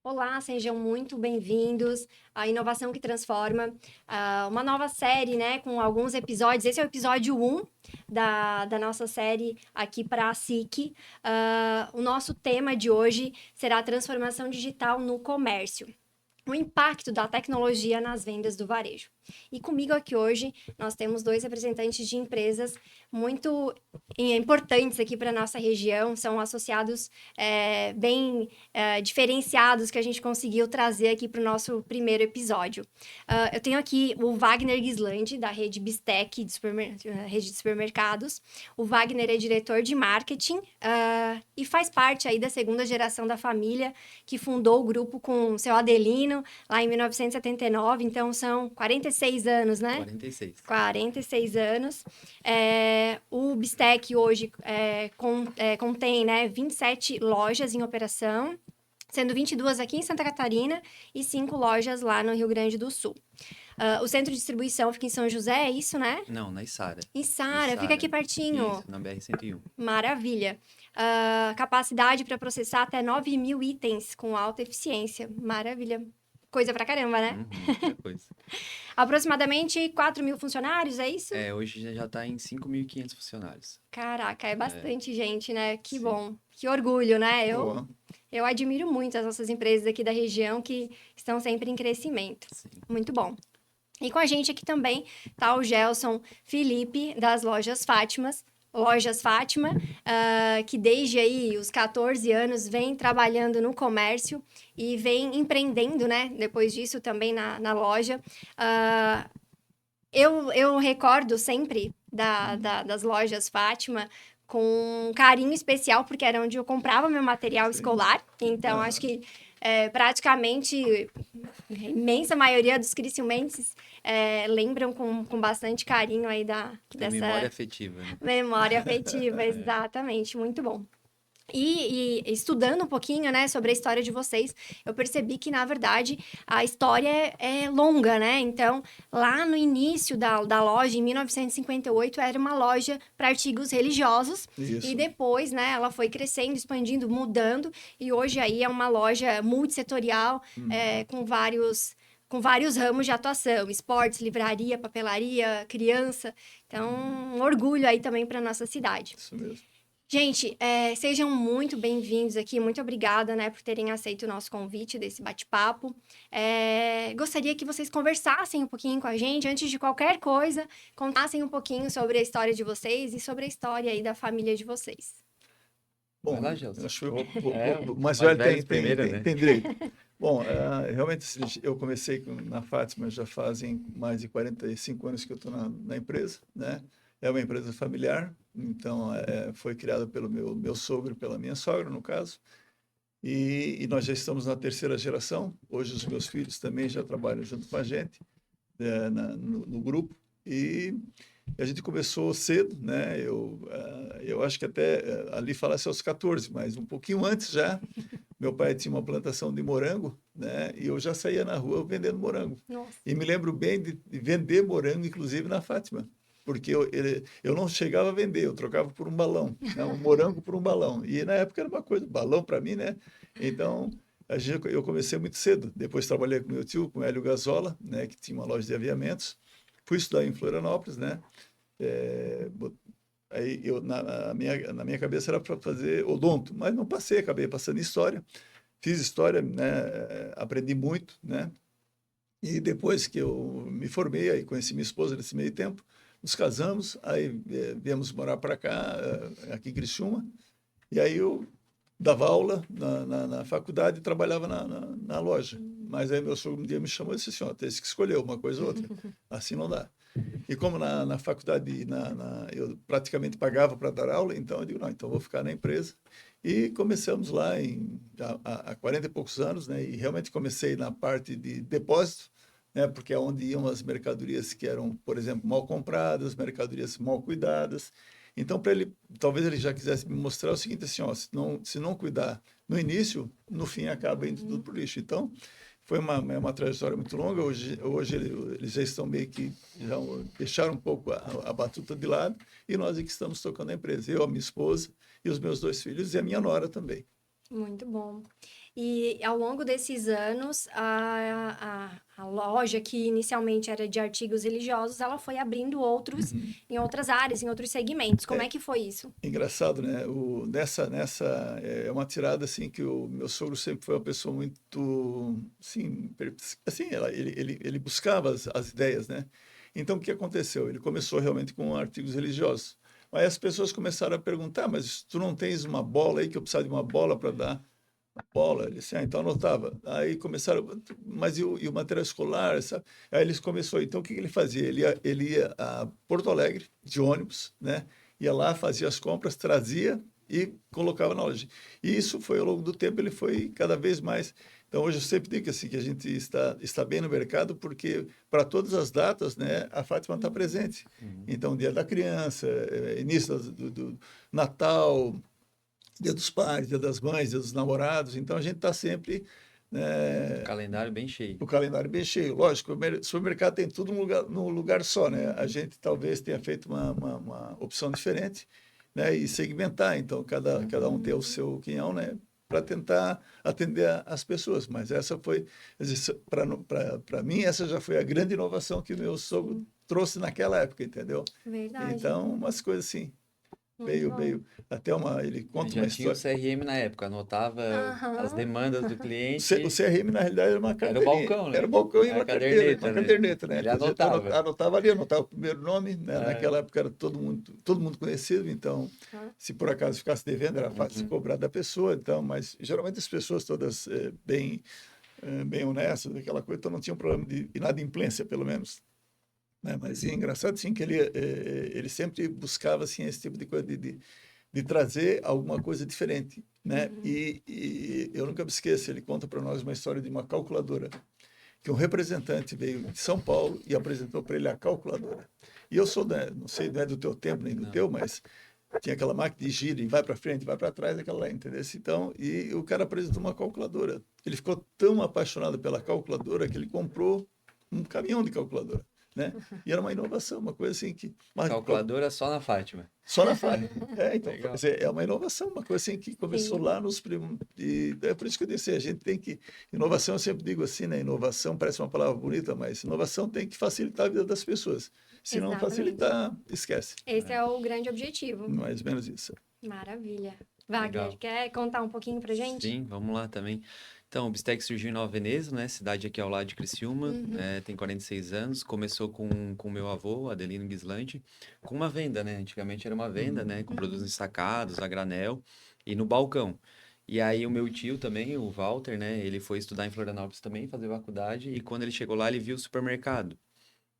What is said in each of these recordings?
Olá, sejam muito bem-vindos à Inovação que Transforma, uma nova série, né, com alguns episódios. Esse é o episódio 1 da nossa série aqui para a SIC. O nosso tema de hoje será a transformação digital no comércio. O impacto da tecnologia nas vendas do varejo. E comigo aqui hoje, nós temos dois representantes de empresas muito importantes aqui para a nossa região, são associados bem diferenciados que a gente conseguiu trazer aqui para o nosso primeiro episódio. Eu tenho aqui o Wagner Gislandi, da rede Bistec, rede de supermercados. O Wagner é diretor de marketing e faz parte aí da segunda geração da família, que fundou o grupo com o seu Adelino, lá em 1979, então são 46 anos, né? 46. 46 anos. O Bistec hoje contém, né, 27 lojas em operação, sendo 22 aqui em Santa Catarina e 5 lojas lá no Rio Grande do Sul. O centro de distribuição fica em São José, é isso, né? Não, na Içara. Içara, fica aqui pertinho. Isso, na BR-101. Maravilha. Capacidade para processar até 9 mil itens com alta eficiência. Maravilha. Coisa pra caramba, né? Muita coisa. Aproximadamente 4 mil funcionários, é isso? Hoje já tá em 5.500 funcionários. Caraca, é bastante gente, né? Que Sim. bom. Que orgulho, né? Boa. Eu admiro muito as nossas empresas aqui da região que estão sempre em crescimento. Sim. Muito bom. E com a gente aqui também tá o Gelson Felipe, das Lojas Fátima, que desde aí os 14 anos vem trabalhando no comércio e vem empreendendo, né? Depois disso também na loja. Eu recordo sempre das Lojas Fátima com um carinho especial, porque era onde eu comprava meu material escolar. Então, acho que praticamente a imensa maioria dos criciumenses lembram com bastante carinho aí dessa... Memória afetiva, né? Memória afetiva, exatamente. Muito bom. E estudando um pouquinho, né, sobre a história de vocês, eu percebi que, na verdade, a história é longa, né? Então, lá no início da loja, em 1958, era uma loja para artigos religiosos. Isso. E depois, né, ela foi crescendo, expandindo, mudando. E hoje aí é uma loja multissetorial, com vários ramos de atuação. Esportes, livraria, papelaria, criança. Então, um orgulho aí também para nossa cidade. Isso mesmo. Gente, sejam muito bem-vindos aqui. Muito obrigada, né, por terem aceito o nosso convite desse bate-papo. Gostaria que vocês conversassem um pouquinho com a gente, antes de qualquer coisa, contassem um pouquinho sobre a história de vocês e sobre a história aí da família de vocês. Bom, Vai lá, Gelson. acho que o mais mais velho velhos primeiro, né? tem direito. Bom, realmente eu comecei na Fátima já fazem mais de 45 anos que eu estou na empresa, né? É uma empresa familiar, então foi criada pelo meu sogro e pela minha sogra, no caso. E nós já estamos na terceira geração. Hoje os meus filhos também já trabalham junto com a gente no grupo. E a gente começou cedo, né? Eu acho que até ali falasse aos 14, mas um pouquinho antes já. Meu pai tinha uma plantação de morango, né? E eu já saía na rua vendendo morango. Nossa. E me lembro bem de vender morango, inclusive na Fátima. Porque eu não chegava a vender, eu trocava por um balão, né? Um morango por um balão. E na época era uma coisa, balão para mim, né? Então, eu comecei muito cedo. Depois trabalhei com meu tio, com o Hélio Gazola, né? Que tinha uma loja de aviamentos. Fui estudar em Florianópolis, né? Aí na minha cabeça era para fazer odonto, mas não passei, acabei passando história. Fiz história, né? Aprendi muito, né? E depois que eu me formei, aí conheci minha esposa nesse meio tempo, nos casamos, aí viemos morar para cá, aqui em Criciúma, e aí eu dava aula na faculdade e trabalhava na loja. Mas aí meu sogro um dia me chamou e disse assim, ó, tem que escolher uma coisa ou outra, assim não dá. E como na faculdade eu praticamente pagava para dar aula, então eu digo, não, então vou ficar na empresa. E começamos lá há 40 e poucos anos, né? E realmente comecei na parte de depósito, né? Porque é onde iam as mercadorias que eram, por exemplo, mal compradas, mercadorias mal cuidadas. Então, talvez ele já quisesse me mostrar o seguinte, assim, ó, se não cuidar no início, no fim acaba indo tudo para o lixo. Então, foi uma trajetória muito longa. Hoje eles já estão meio que já deixaram um pouco a batuta de lado e nós é que estamos tocando a empresa. Eu, a minha esposa e os meus 2 filhos e a minha nora também. Muito bom. E ao longo desses anos, a loja, que inicialmente era de artigos religiosos, ela foi abrindo outros em outras áreas, em outros segmentos. Como é que foi isso? Engraçado, né? É uma tirada assim que o meu sogro sempre foi uma pessoa muito, assim, assim ele buscava as ideias, né? Então o que aconteceu? Ele começou realmente com artigos religiosos. Aí as pessoas começaram a perguntar, mas tu não tens uma bola aí que eu precisava de uma bola para dar bola? Ele disse, então anotava. Aí começaram, mas e o material escolar, sabe? Aí eles começou, então o que ele fazia? Ele ia a Porto Alegre de ônibus, né? Ia lá, fazia as compras, trazia e colocava na loja. E isso foi ao longo do tempo, ele foi cada vez mais. Então hoje eu sempre digo assim que a gente está bem no mercado porque para todas as datas, né, a Fátima está presente. Então Dia da Criança, início do Natal, Dia dos Pais, Dia das Mães, Dia dos Namorados. Então a gente está sempre, O calendário bem cheio. o calendário bem cheio. Lógico, o supermercado tem tudo num lugar só, né? A gente talvez tenha feito uma opção diferente, né? E segmentar. Então cada um tem o seu quinhão, né? Para tentar atender as pessoas. Mas essa foi, para mim, essa já foi a grande inovação que o meu sogro trouxe naquela época, entendeu? Verdade. Então, umas coisas assim. Muito bom. Veio até ele Ele conta já uma tinha o história. CRM na época, anotava as Aham. demandas do O cliente. CRM, na realidade, era uma Era o carteirinha. balcão, Era né? um balcão e Era a uma carteira, uma caderneta, né? caderneta, né? Ele Então, a gente anotava. anotava ali, anotava o primeiro nome, né? É. Naquela época era todo mundo conhecido, então, se por acaso ficasse devendo, era fácil de cobrar da pessoa, então, mas geralmente as pessoas todas bem honestas, aquela coisa, então não tinha um problema de inadimplência, pelo menos. Né? Mas é engraçado, sim, que ele sempre buscava, assim, esse tipo de coisa de trazer alguma coisa diferente, né? E eu nunca me esqueço, ele conta para nós uma história de uma calculadora, que um representante veio de São Paulo e apresentou para ele a calculadora. E eu sou, não sei, não é do teu tempo nem do Não. teu, mas tinha aquela máquina de giro e vai para frente, vai para trás, aquela lá, entendeu? Então, e o cara apresentou uma calculadora. Ele ficou tão apaixonado pela calculadora que ele comprou um caminhão de calculadora, né? E era uma inovação, uma coisa assim que... Calculadora só na Fátima. Só na Fátima. Então, Legal. quer dizer, é uma inovação, uma coisa assim que começou Sim. lá nos primos. E é por isso que eu disse, a gente tem que. Inovação, eu sempre digo assim, né? Inovação parece uma palavra bonita, mas inovação tem que facilitar a vida das pessoas. Se não Exatamente. facilitar, esquece. Esse é o grande objetivo. Mais ou menos isso. Maravilha. Wagner, Legal. quer contar um pouquinho pra gente? Sim, vamos lá também. Então, o Bistec surgiu em Nova Veneza, né? Cidade aqui ao lado de Criciúma. Tem 46 anos. Começou com meu avô, Adelino Guislandi, com uma venda, né? Antigamente era uma venda, né? Com produtos ensacados, a granel e no balcão. E aí o meu tio também, o Walter, né? Ele foi estudar em Florianópolis também, fazer faculdade. E quando ele chegou lá, ele viu o supermercado,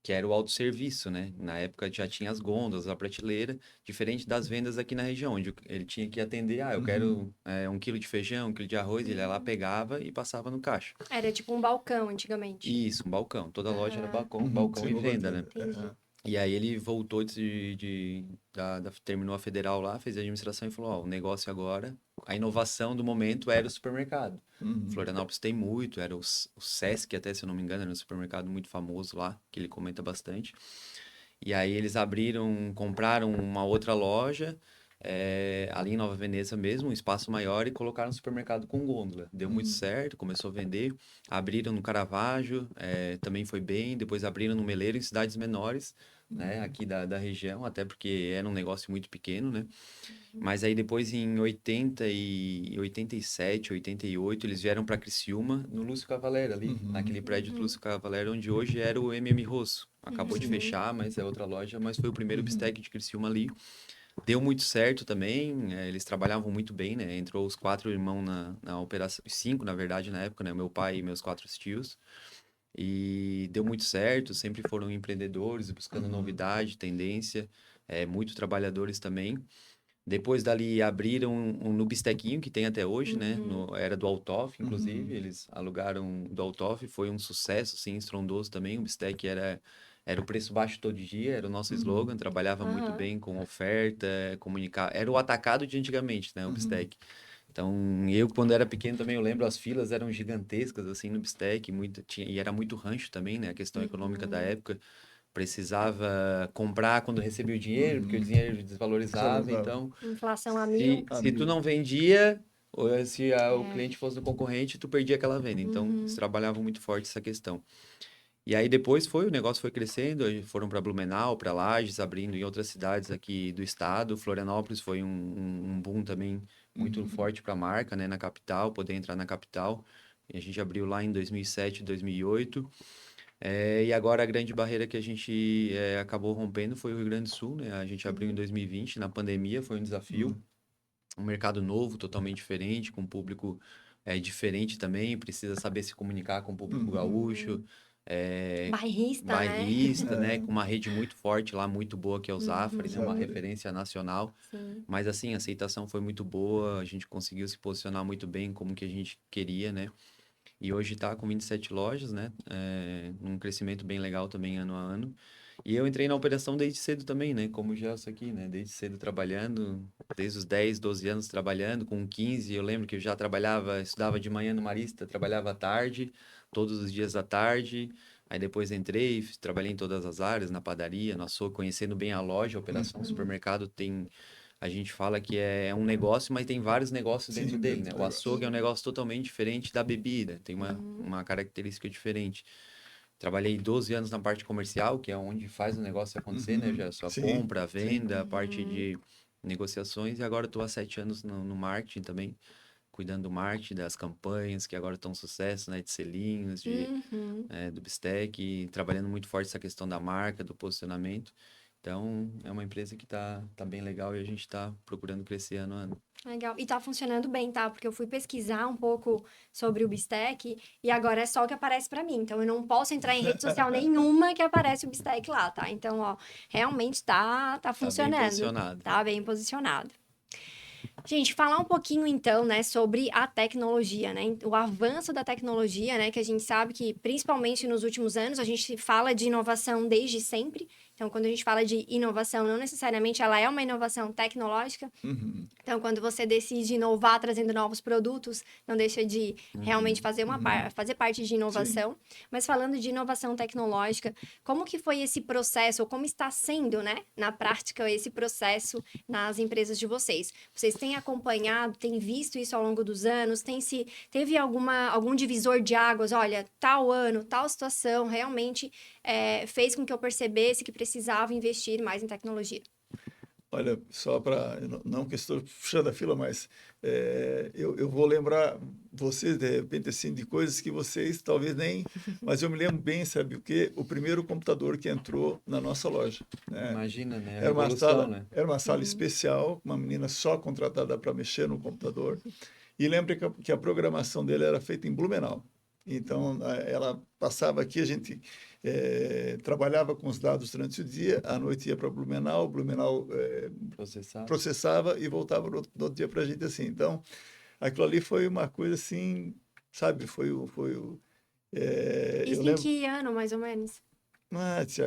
que era o autosserviço, né? Na época já tinha as gôndolas, a prateleira, diferente das vendas aqui na região, onde ele tinha que atender, eu quero 1 quilo de feijão, 1 quilo de arroz, ele ia lá, pegava e passava no caixa. Era tipo um balcão antigamente. Isso, um balcão. Toda loja era balcão Sim, e venda, né? Entendi. E aí ele voltou terminou a federal lá, fez a administração e falou, ó, o negócio agora, a inovação do momento era o supermercado. Florianópolis tem muito, era o Sesc até, se eu não me engano, era um supermercado muito famoso lá, que ele comenta bastante. E aí eles compraram uma outra loja, ali em Nova Veneza mesmo, um espaço maior, e colocaram um supermercado com gôndola. Deu muito certo, começou a vender. Abriram no Caravaggio, também foi bem. Depois abriram no Meleiro, em cidades menores, né, aqui da região, até porque era um negócio muito pequeno, né? Mas aí depois, em 87, 88, eles vieram para Criciúma, no Lúcio Cavallero ali, naquele prédio do Lúcio Cavallero, onde hoje era o MM Rosso. Acabou de fechar, mas é outra loja, mas foi o primeiro bistec de Criciúma ali. Deu muito certo também, eles trabalhavam muito bem, né? Entrou os 4 irmãos na operação, 5 na verdade na época, né? Meu pai e meus 4 tios. E deu muito certo, sempre foram empreendedores, buscando novidade, tendência, muito trabalhadores também. Depois dali abriram no Bistequinho, que tem até hoje, né? Era do Altoff, inclusive, eles alugaram do Altoff, foi um sucesso, assim, estrondoso também. O Bistec era o preço baixo todo dia, era o nosso slogan, trabalhava muito bem com oferta, comunicar. Era o atacado de antigamente, né? O Bistec. Então, eu, quando era pequeno, também eu lembro, as filas eram gigantescas, assim, no Bistec, e era muito rancho também, né? A questão econômica da época. Precisava comprar quando recebia o dinheiro, porque o dinheiro desvalorizava. Então, Inflação a mil. se tu não vendia, Ou se o cliente fosse do concorrente, tu perdia aquela venda. Então, eles trabalhavam muito forte essa questão. E aí depois o negócio foi crescendo, aí foram para Blumenau, para Lages, abrindo em outras cidades aqui do estado. Florianópolis foi um boom também muito forte para a marca, né, na capital, poder entrar na capital. E a gente abriu lá em 2007, 2008. E agora a grande barreira que a gente acabou rompendo foi o Rio Grande do Sul, né? A gente abriu em 2020, na pandemia, foi um desafio. Um mercado novo, totalmente diferente, com um público diferente também, precisa saber se comunicar com o público gaúcho, Bairrista, né? bairrista, né? Com uma rede muito forte lá, muito boa, que é o Zafari, né? Uma Zafari. referência nacional. Sim. Mas assim, a aceitação foi muito boa, a gente conseguiu se posicionar muito bem como que a gente queria, né? E hoje está com 27 lojas, né? Um crescimento bem legal também ano a ano. E eu entrei na operação desde cedo também, né? Como o Gelson aqui, né? Desde cedo trabalhando, desde os 10, 12 anos trabalhando. Com 15, eu lembro que eu já trabalhava, estudava de manhã no Marista, trabalhava à tarde, todos os dias à tarde. Aí depois entrei, trabalhei em todas as áreas, na padaria, no açougue, conhecendo bem a loja, a operação. O supermercado tem... A gente fala que é um negócio, mas tem vários negócios dentro Sim, dele, dentro né? do O negócio. açougue é um negócio totalmente diferente da bebida, tem uma característica diferente. Trabalhei 12 anos na parte comercial, que é onde faz o negócio acontecer, né? Já só Sim, compra, sim. venda, a parte de negociações, e agora estou há 7 anos no marketing também, cuidando do marketing, das campanhas, que agora estão um sucesso, né? De selinhos, do Bistec, trabalhando muito forte essa questão da marca, do posicionamento. Então, é uma empresa que tá bem legal e a gente está procurando crescer ano a ano. Legal. E tá funcionando bem, tá? Porque eu fui pesquisar um pouco sobre o Bistec e agora é só o que aparece pra mim. Então eu não posso entrar em rede social nenhuma que aparece o Bistec lá, tá? Então, ó, realmente tá Tá bem funcionando. posicionado. Tá bem posicionado. Gente, falar um pouquinho então, né, sobre a tecnologia, né? O avanço da tecnologia, né, que a gente sabe que principalmente nos últimos anos a gente fala de inovação desde sempre. Então, quando a gente fala de inovação, não necessariamente ela é uma inovação tecnológica. Então, quando você decide inovar trazendo novos produtos, não deixa de realmente fazer fazer parte de inovação. Mas falando de inovação tecnológica, como que foi esse processo, ou como está sendo, né, na prática, esse processo nas empresas de vocês? Vocês têm acompanhado, têm visto isso ao longo dos anos? Teve algum divisor de águas? Olha, tal ano, tal situação, realmente fez com que eu percebesse que precisava investir mais em tecnologia. Olha, só para, não que estou puxando a fila, mas eu vou lembrar vocês, de repente, assim, de coisas que vocês talvez nem... Mas eu me lembro bem, sabe o quê? O primeiro computador que entrou na nossa loja, né? Imagina, né? A Era uma revolução, sala, né? era uma sala especial, uma menina só contratada para mexer no computador. E lembra que a programação dele era feita em Blumenau. Então, ela passava aqui, a gente trabalhava com os dados durante o dia, à noite ia para Blumenau, Blumenau processava e voltava no outro dia para a gente assim. Então, aquilo ali foi uma coisa assim, sabe? Isso eu em lembro, que ano, mais ou menos?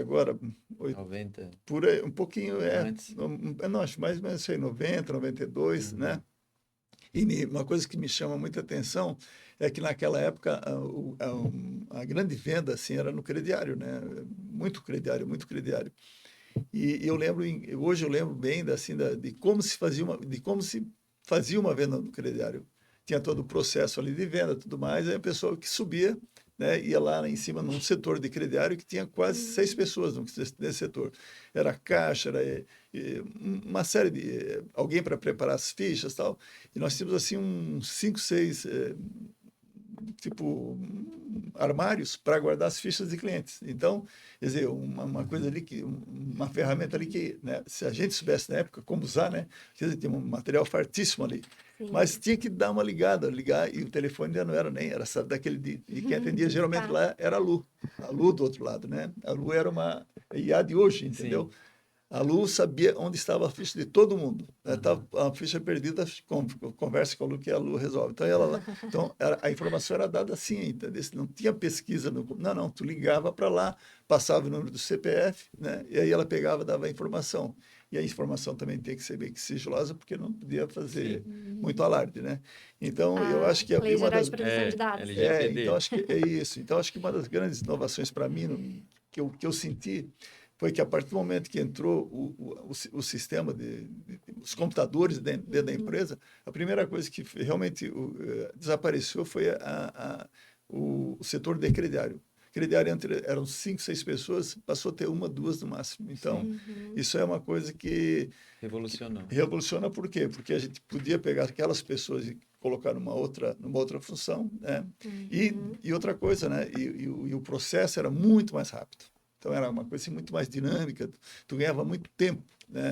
agora, 90 por aí, um pouquinho, antes. não, acho mais ou menos isso aí, 90, 92, né? E uma coisa que me chama muita atenção é que naquela época a grande venda assim era no crediário, né? Muito crediário, muito crediário. E eu lembro, hoje eu lembro bem de como se fazia uma venda no crediário. Tinha todo o processo ali de venda, tudo mais. Aí a pessoa que subia, né, ia lá em cima num setor de crediário que tinha quase 6 pessoas nesse setor. Era caixa, era uma série de alguém para preparar as fichas, tal. E nós tínhamos assim uns 5, 6 tipo armários para guardar as fichas de clientes. Então, quer dizer, uma coisa ali uma ferramenta ali que, né, se a gente soubesse na época como usar, né, quer dizer, tinha um material fartíssimo ali. Sim. Mas tinha que dar uma ligar e o telefone ainda não era nem, era daquele e quem atendia geralmente lá era a Lu do outro lado, né? A Lu era uma IA de hoje, entendeu? Sim. A Lu sabia onde estava a ficha de todo mundo. Estava a ficha perdida, conversa com a Lu que a Lu resolve. Então, a informação era dada assim, entendeu? Não tinha pesquisa. Não, tu ligava para lá, passava o número do CPF, né? E aí ela pegava, dava a informação. E a informação também tem que ser bem sigilosa, porque não podia fazer muito alarde, né? Então, eu acho que Lei uma Geral das... de Proteção de Dados. LGPD. Então, acho que é isso. Então, acho que uma das grandes inovações para mim, que eu senti, foi que a partir do momento que entrou o sistema os computadores dentro da empresa, a primeira coisa que realmente desapareceu foi o setor de crediário. Crediário eram 5, 6 pessoas, passou a ter 1, 2 no máximo. Então, isso é uma coisa que revoluciona por quê? Porque a gente podia pegar aquelas pessoas e colocar numa outra função, né? E outra coisa, né? E o processo era muito mais rápido. Então, era uma coisa assim, muito mais dinâmica. Tu ganhava muito tempo, né?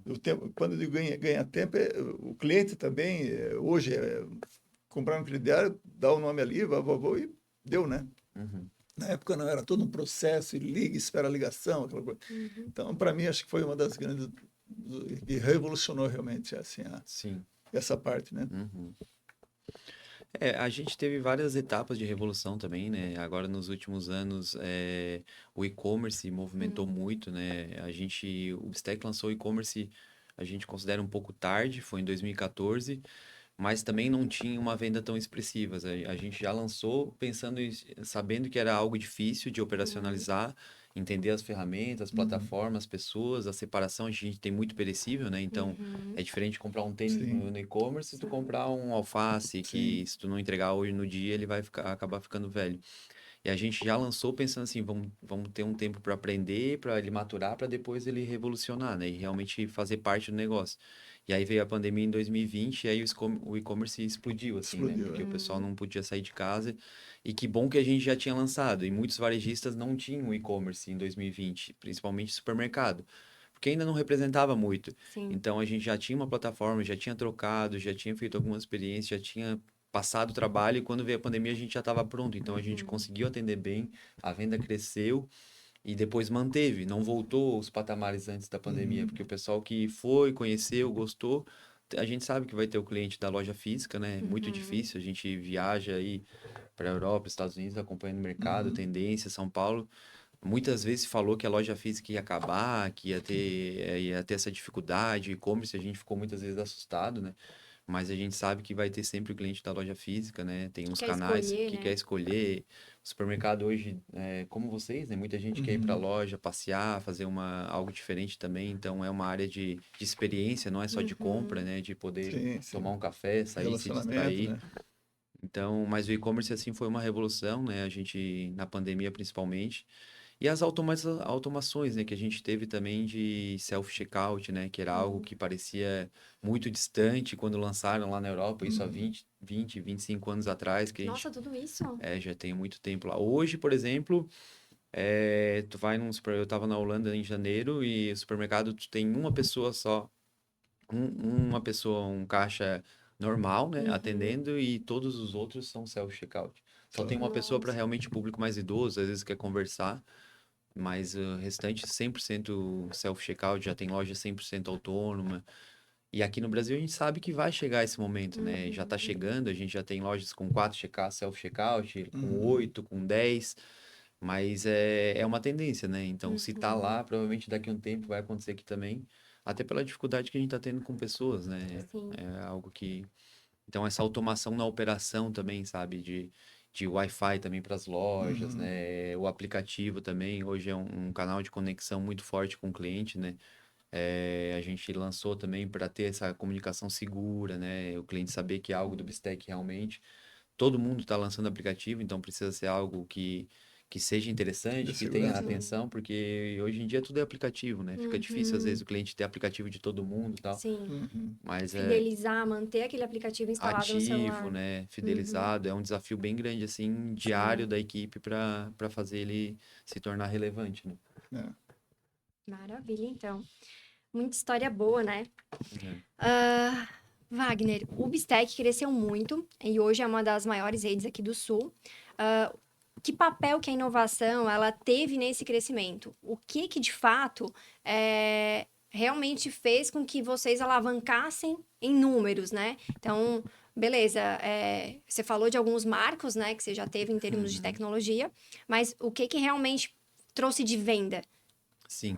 O tempo, quando eu digo ganha tempo, o cliente também, hoje, comprar um crediário, dá o nome ali, e deu, né? Na época não, era todo um processo, e liga, espera a ligação, aquela coisa. Então, para mim, acho que foi uma das grandes que revolucionou realmente assim, essa parte, né? A gente teve várias etapas de revolução também, né? Agora, nos últimos anos, o e-commerce movimentou muito, né? O Bistec lançou o e-commerce, a gente considera um pouco tarde, foi em 2014, mas também não tinha uma venda tão expressiva. A gente já lançou sabendo que era algo difícil de operacionalizar, entender as ferramentas, as plataformas, as pessoas, a separação. A gente tem muito perecível, né? Então, é diferente de comprar um tênis no e-commerce e tu comprar um alface que, se tu não entregar hoje no dia, ele vai acabar ficando velho. E a gente já lançou pensando assim, vamos ter um tempo para aprender, para ele maturar, para depois ele revolucionar, né? E realmente fazer parte do negócio. E aí veio a pandemia em 2020 e aí o e-commerce explodiu, assim, né? Porque o pessoal não podia sair de casa. E que bom que a gente já tinha lançado. E muitos varejistas não tinham e-commerce em 2020, principalmente supermercado. Porque ainda não representava muito. Então a gente já tinha uma plataforma, já tinha trocado, já tinha feito algumas experiências, já tinha passado o trabalho e quando veio a pandemia a gente já estava pronto. Então a gente conseguiu atender bem, a venda cresceu e depois manteve, não voltou aos patamares antes da pandemia, porque o pessoal que foi, conheceu, gostou, a gente sabe que vai ter o cliente da loja física, né? É muito difícil, a gente viaja aí para a Europa, Estados Unidos, acompanhando o mercado, tendência, São Paulo. Muitas vezes se falou que a loja física ia acabar, que ia ter essa dificuldade, e-commerce, a gente ficou muitas vezes assustado, né? Mas a gente sabe que vai ter sempre o cliente da loja física, né? Tem uns canais que quer escolher. O supermercado hoje, como vocês, né? Muita gente quer ir para a loja, passear, fazer algo diferente também. Então, é uma área de experiência, não é só de compra, né? De poder tomar um café, sair, se distrair. Né? Então, mas o e-commerce, assim, foi uma revolução, né? A gente, na pandemia, principalmente. E as automações, né, que a gente teve também de self-checkout, né, que era algo que parecia muito distante quando lançaram lá na Europa, isso há 25 anos atrás, que Nossa, tudo isso? já tem muito tempo lá. Hoje, por exemplo, tu vai eu estava na Holanda em janeiro e o supermercado tu tem uma pessoa só, um caixa normal, né, atendendo e todos os outros são self-checkout. Só tem uma pessoa para realmente público mais idoso, às vezes quer conversar. Mas o restante 100% self-checkout, já tem loja 100% autônoma. E aqui no Brasil a gente sabe que vai chegar esse momento, né? Já tá chegando, a gente já tem lojas com 4 self-checkout, com 8, com 10, mas é uma tendência, né? Então, se tá lá, provavelmente daqui a um tempo vai acontecer aqui também, até pela dificuldade que a gente tá tendo com pessoas, né? É algo que... Então, essa automação na operação também, sabe? De Wi-Fi também para as lojas, né? O aplicativo também, hoje é um canal de conexão muito forte com o cliente, né? A gente lançou também para ter essa comunicação segura, né? O cliente saber que é algo do Bistec realmente. Todo mundo está lançando aplicativo, então precisa ser algo que seja interessante, que tenha atenção, porque hoje em dia tudo é aplicativo, né? Fica difícil, às vezes, o cliente ter aplicativo de todo mundo e tal. Sim. Mas Fidelizar, manter aquele aplicativo instalado no celular. ativo, né? Fidelizado. É um desafio bem grande, assim, diário da equipe para fazer ele se tornar relevante, né? Maravilha, então. Muita história boa, né? Uhum. Wagner, o Bistec cresceu muito e hoje é uma das maiores redes aqui do Sul. Que papel que a inovação ela teve nesse crescimento? O que de fato realmente fez com que vocês alavancassem em números, né? Então, beleza, você falou de alguns marcos, né, que você já teve em termos de tecnologia, mas o que realmente trouxe de venda? Sim.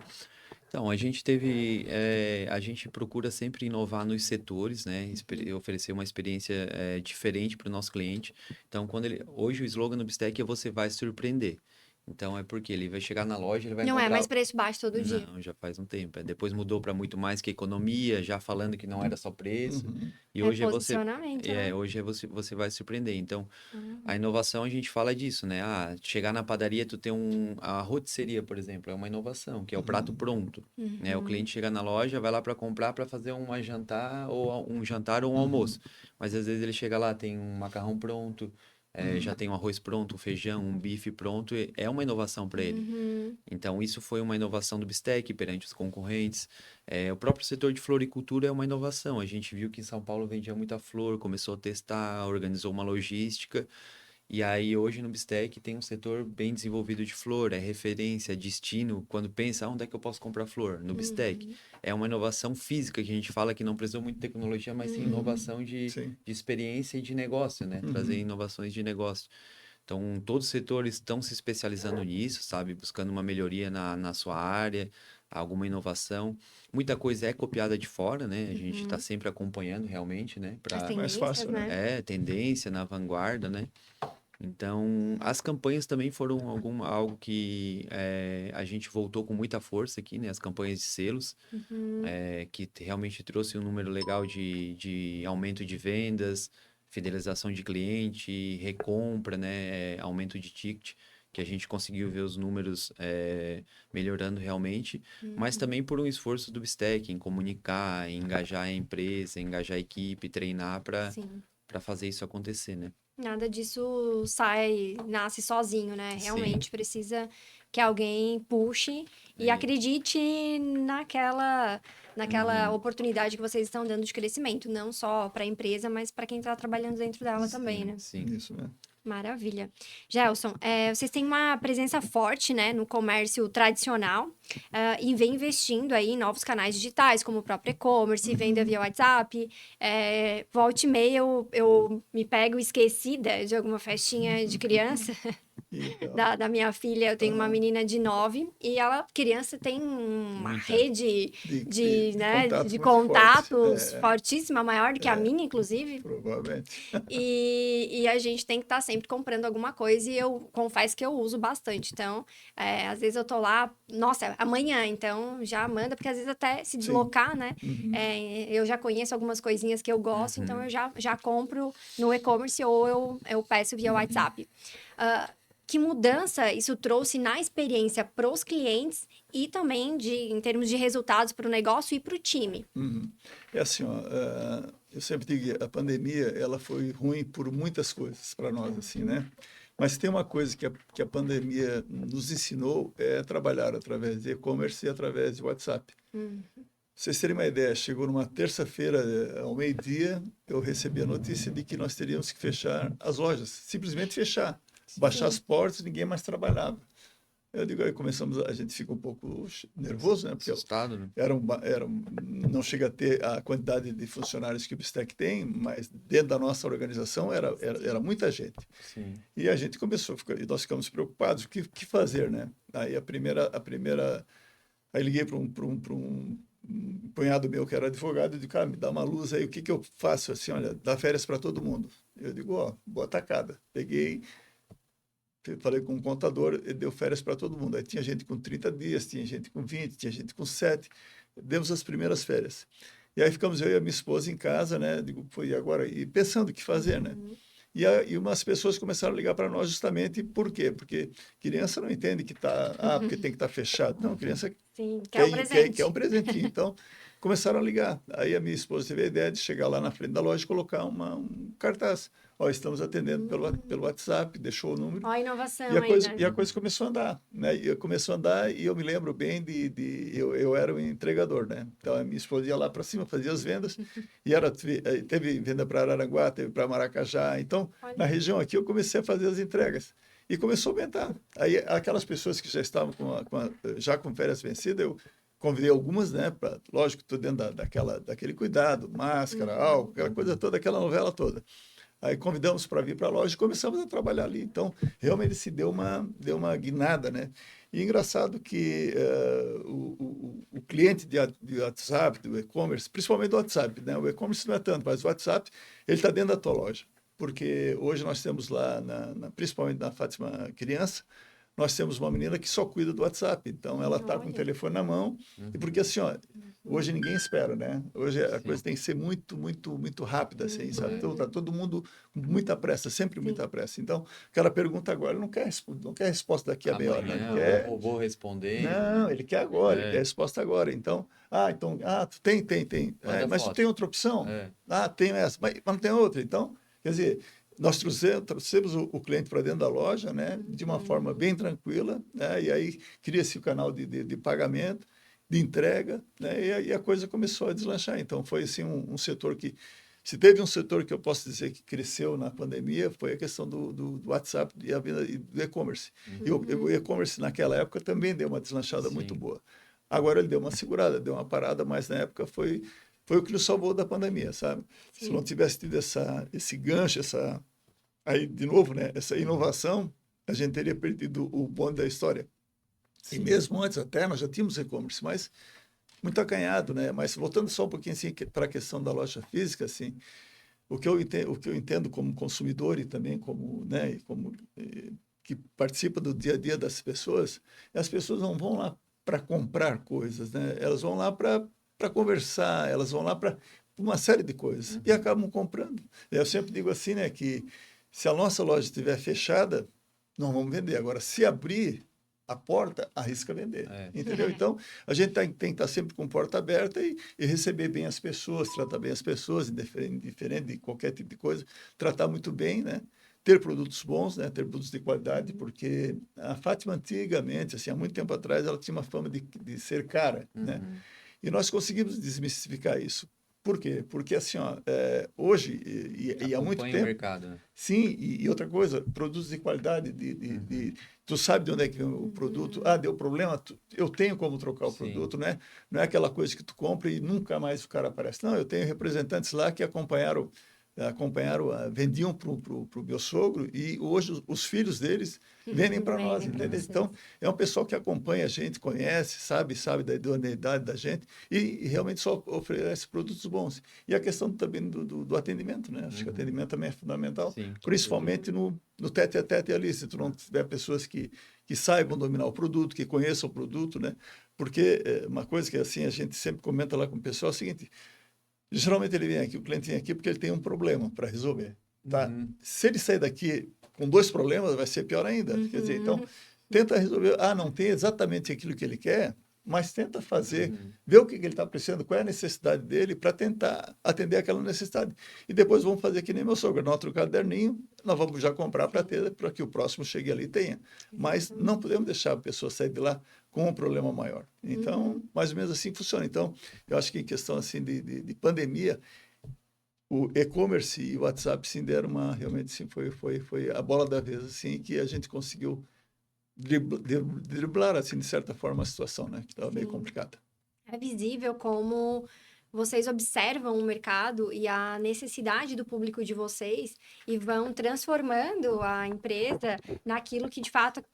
Então, a gente procura sempre inovar nos setores, né? Oferecer uma experiência diferente para o nosso cliente. Então, hoje o slogan do Bistec é você vai surpreender. Então é porque ele vai chegar na loja, ele vai Não é encontrar... mais preço baixo todo dia. Não, já faz um tempo. Depois mudou para muito mais que economia, já falando que não era só preço. Uhum. E É hoje é você... posicionamento, né? hoje você vai se surpreender. Então, Uhum. a inovação a gente fala disso, né? Ah, chegar na padaria, tu ter a rotisserie, por exemplo, é uma inovação, que é o prato pronto, né? O cliente chega na loja, vai lá para comprar para fazer um jantar ou um almoço. Mas às vezes ele chega lá, tem um macarrão pronto, já tem um arroz pronto, um feijão, um bife pronto, é uma inovação para ele. Uhum. Então, isso foi uma inovação do Bistec perante os concorrentes. O próprio setor de floricultura é uma inovação. A gente viu que em São Paulo vendia muita flor, começou a testar, organizou uma logística. E aí, hoje no Bistec tem um setor bem desenvolvido de flor, é referência, é destino. Quando pensa, onde é que eu posso comprar flor? No Bistec. É uma inovação física que a gente fala que não precisou muito de tecnologia, mas sim inovação de Sim. experiência e de negócio, né? Trazer inovações de negócio. Então, todos os setores estão se especializando nisso, sabe? Buscando uma melhoria na sua área, alguma inovação. Muita coisa é copiada de fora, né? A gente está sempre acompanhando realmente, né? As Mais tendências, fácil, né? né? Tendência na vanguarda, né? Então, as campanhas também foram algo que a gente voltou com muita força aqui, né? As campanhas de selos, que realmente trouxe um número legal de aumento de vendas, fidelização de cliente, recompra, né? Aumento de ticket, que a gente conseguiu ver os números melhorando realmente, mas também por um esforço do Bistec em comunicar, em engajar a empresa, engajar a equipe, treinar Sim. para fazer isso acontecer, né? Nada disso nasce sozinho, né? Sim. Realmente precisa que alguém puxe e acredite naquela oportunidade que vocês estão dando de crescimento, não só para a empresa, mas para quem está trabalhando dentro dela também, né? Sim. Isso, né? Maravilha. Gelson, vocês têm uma presença forte, né, no comércio tradicional e vem investindo aí em novos canais digitais, como o próprio e-commerce, venda via WhatsApp. Volta e meia eu me pego esquecida de alguma festinha de criança. Então, Da minha filha, eu tenho uma menina de 9 e criança, tem uma Muita. rede de né, contato de muito forte. contatos fortíssima, maior do que a minha, inclusive. Provavelmente. E a gente tem que estar sempre comprando alguma coisa e eu confesso que eu uso bastante. Então, às vezes eu tô lá, nossa, amanhã, então já manda, porque às vezes até se deslocar, né? Eu já conheço algumas coisinhas que eu gosto, então eu já compro no e-commerce ou eu peço via WhatsApp. Que mudança isso trouxe na experiência para os clientes e também em termos de resultados para o negócio e para o time? É assim, ó, eu sempre digo que a pandemia ela foi ruim por muitas coisas para nós, assim, né? Mas tem uma coisa que a pandemia nos ensinou é trabalhar através de e-commerce e através de WhatsApp. Pra vocês terem uma ideia, chegou numa terça-feira, ao meio-dia, eu recebi a notícia de que nós teríamos que fechar as lojas, simplesmente fechar. Baixar as portas, ninguém mais trabalhava. Eu digo, aí a gente fica um pouco nervoso, né? Porque Assustado, né? não chega a ter a quantidade de funcionários que o Bistec tem, mas dentro da nossa organização era muita gente. Sim. E a gente e nós ficamos preocupados, o que fazer, né? Aí aí liguei para um cunhado meu que era advogado e disse, cara, me dá uma luz aí, o que eu faço? Assim, olha, dá férias para todo mundo. Eu digo, ó, boa tacada. Peguei, falei com o contador, ele deu férias para todo mundo. Aí tinha gente com 30 dias, tinha gente com 20, tinha gente com 7. Demos as primeiras férias. E aí ficamos eu e a minha esposa em casa, né? Digo, foi agora, e pensando o que fazer, né? E umas pessoas começaram a ligar para nós justamente por quê? Porque criança não entende que porque tem que estar fechado. Não, criança Sim, quer um presente. quer um presentinho. Então, começaram a ligar. Aí a minha esposa teve a ideia de chegar lá na frente da loja e colocar um cartaz. Ó, estamos atendendo pelo WhatsApp, deixou o número. Ó, a inovação E a aí, né? coisa começou a andar, né? E começou a andar e eu me lembro bem eu era o entregador, né? Então a minha esposa ia lá para cima, fazia as vendas e teve venda para Araranguá, teve para Maracajá. Então, na região aqui eu comecei a fazer as entregas e começou a aumentar. Aí aquelas pessoas que já estavam já com férias vencidas, eu convidei algumas, né? Lógico, estou dentro daquele cuidado, máscara, álcool, aquela coisa toda, aquela novela toda. Aí convidamos para vir para a loja e começamos a trabalhar ali. Então, realmente se deu uma guinada, né? E engraçado que o cliente de WhatsApp, do e-commerce, principalmente do WhatsApp, né? O e-commerce não é tanto, mas o WhatsApp, ele está dentro da tua loja. Porque hoje nós temos lá, principalmente na Fátima Criança, nós temos uma menina que só cuida do WhatsApp. Então, ela está com o Olha. telefone na mão. E porque assim, ó, hoje ninguém espera, né? Hoje a Sim. coisa tem que ser muito, muito, muito rápida, assim, sabe? É. Então, tá todo mundo com muita pressa, sempre muita pressa. Então, o cara pergunta agora, não quer, não quer resposta daqui a meia hora, né? Ele Amanhã quer... eu vou responder. Não, ele quer agora, ele É. quer a resposta agora. Então, tu tem. Manda Mas tu foto. tem outra opção? É. Tenho essa, mas não tem outra. Então, quer dizer, nós trouxemos o cliente para dentro da loja, né, de uma forma bem tranquila, né, e aí cria-se o canal de pagamento, de entrega, né, e a coisa começou a deslanchar. Então, foi assim um setor que, se teve um setor que eu posso dizer que cresceu na pandemia, foi a questão do WhatsApp e do e-commerce. E o e-commerce naquela época também deu uma deslanchada Sim. muito boa. Agora ele deu uma segurada, deu uma parada, mas na época foi o que nos salvou da pandemia, sabe? Sim. Se não tivesse tido esse gancho, aí de novo, né, essa inovação, a gente teria perdido o bonde da história. Sim. E mesmo antes até, nós já tínhamos e-commerce, mas muito acanhado, né? Mas voltando só um pouquinho assim, para a questão da loja física, assim, o que eu entendo como consumidor e também como, né, que participa do dia a dia das pessoas, as pessoas não vão lá para comprar coisas, né? Elas vão lá para conversar, elas vão lá para uma série de coisas e acabam comprando. Eu sempre digo assim, né, que se a nossa loja estiver fechada, não vamos vender. Agora, se abrir a porta, arrisca vender, entendeu? Então, a gente tem que estar sempre com a porta aberta e receber bem as pessoas, tratar bem as pessoas, indiferente de qualquer tipo de coisa, tratar muito bem, né? Ter produtos bons, né? Ter produtos de qualidade, porque a Fátima antigamente, assim, há muito tempo atrás, ela tinha uma fama de ser cara, né? E nós conseguimos desmistificar isso. Por quê? Porque assim, ó, hoje e há muito Acompanha tempo... o mercado, né? Sim, e outra coisa, produtos de qualidade, tu sabe de onde é que vem o produto, deu problema, eu tenho como trocar o Sim. produto, né? Não é aquela coisa que tu compra e nunca mais o cara aparece. Não, eu tenho representantes lá que acompanharam, vendiam para o meu sogro e hoje os filhos deles vendem para nós, Vendem pra entendeu? vocês. Então, é um pessoal que acompanha a gente, conhece, sabe da idoneidade da gente e realmente só oferece produtos bons. E a questão também do atendimento, né? Acho que o atendimento também é fundamental, Sim, com principalmente no tete a tete ali, se tu não tiver pessoas que saibam dominar o produto, que conheçam o produto, né? Porque uma coisa que assim a gente sempre comenta lá com o pessoal é o seguinte: geralmente ele vem aqui, o cliente vem aqui porque ele tem um problema para resolver, tá? Se ele sair daqui com 2 problemas, vai ser pior ainda. Quer dizer, então, tenta resolver. Não tem exatamente aquilo que ele quer, mas tenta fazer, ver o que ele está precisando, qual é a necessidade dele, para tentar atender aquela necessidade. E depois vamos fazer que nem meu sogro, nós trocamos caderninho, nós vamos já comprar para que o próximo chegue ali e tenha. Mas não podemos deixar a pessoa sair de lá com um problema maior. Então, mais ou menos assim funciona. Então, eu acho que em questão assim de pandemia, o e-commerce e o WhatsApp sim deram realmente sim, foi a bola da vez assim, que a gente conseguiu driblar assim de certa forma a situação, né, que estava meio complicada. É visível como vocês observam o mercado e a necessidade do público de vocês e vão transformando a empresa naquilo que, de fato,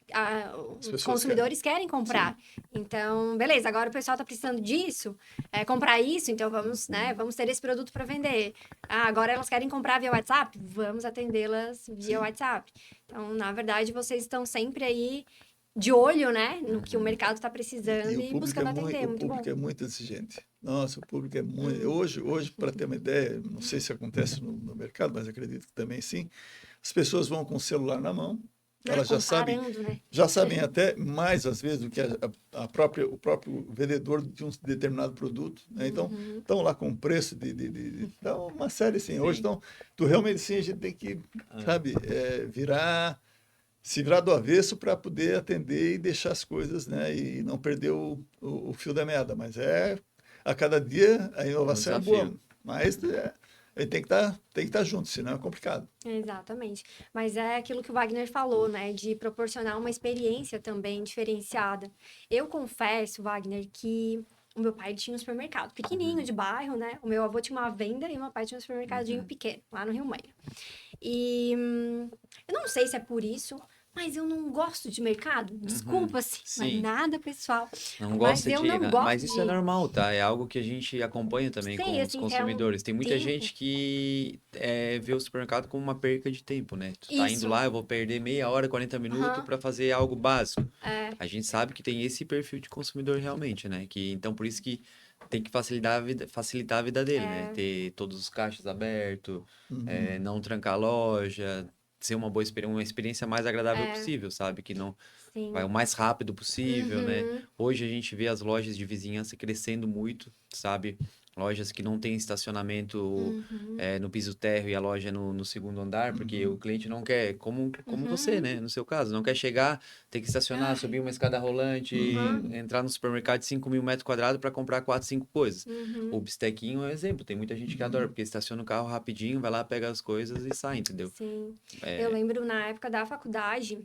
os consumidores querem comprar. Sim. Então, beleza, agora o pessoal está precisando disso, comprar isso, então vamos ter esse produto para vender. Agora elas querem comprar via WhatsApp, vamos atendê-las via WhatsApp. Então, na verdade, vocês estão sempre aí de olho, né, no que o mercado está precisando e buscando atender. O público é muito exigente. Nossa, o público é muito... Hoje, para ter uma ideia, não sei se acontece no mercado, mas acredito que também sim, as pessoas vão com o celular na mão, elas já sabem até mais, às vezes, do que o próprio vendedor de um determinado produto. Né? Então, estão lá com o preço então, uma série assim. Sim. Hoje, então, realmente, sim, a gente tem que, sabe, se virar do avesso para poder atender e deixar as coisas, né? E não perder o fio da meada. Mas a cada dia a inovação é boa. Mas a gente tem que estar junto, senão é complicado. Exatamente. Mas é aquilo que o Wagner falou, né? De proporcionar uma experiência também diferenciada. Eu confesso, Wagner, que o meu pai tinha um supermercado pequenininho de bairro, né? O meu avô tinha uma venda e o meu pai tinha um supermercadinho pequeno, lá no Rio Meio. E eu não sei se é por isso, mas eu não gosto de mercado. Desculpa, assim, mas Sim. nada pessoal. Não Mas gosta eu de ir, não né? gosto Mas isso é de. normal, tá? É algo que a gente acompanha também Sei, com os assim, é um consumidores. Tem muita tempo. gente que vê o supermercado como uma perca de tempo, né? Tu tá indo Isso. lá, eu vou perder meia hora, 40 minutos Aham. para fazer algo básico. É. A gente sabe que tem esse perfil de consumidor realmente, né? Que, então, por isso que tem que facilitar a vida dele, né? É. Ter todos os caixas abertos, Uhum. não trancar a loja, ser uma experiência mais agradável É. possível, sabe? Que não vai o Sim. mais rápido possível, né? Uhum. Hoje a gente vê as lojas de vizinhança crescendo muito, sabe? Lojas que não têm estacionamento Uhum. no piso térreo e a loja é no segundo andar, porque o Uhum. cliente não quer, como você, Uhum. né? No seu caso, não quer chegar, ter que estacionar, Ai. subir uma escada rolante, Uhum. entrar no supermercado de 5.000 metros quadrados para comprar 4, 5 coisas. O Uhum. bistequinho é um exemplo, tem muita gente que adora, Uhum. porque estaciona o carro rapidinho, vai lá, pega as coisas e sai, entendeu? Sim. Eu É, lembro na época da faculdade,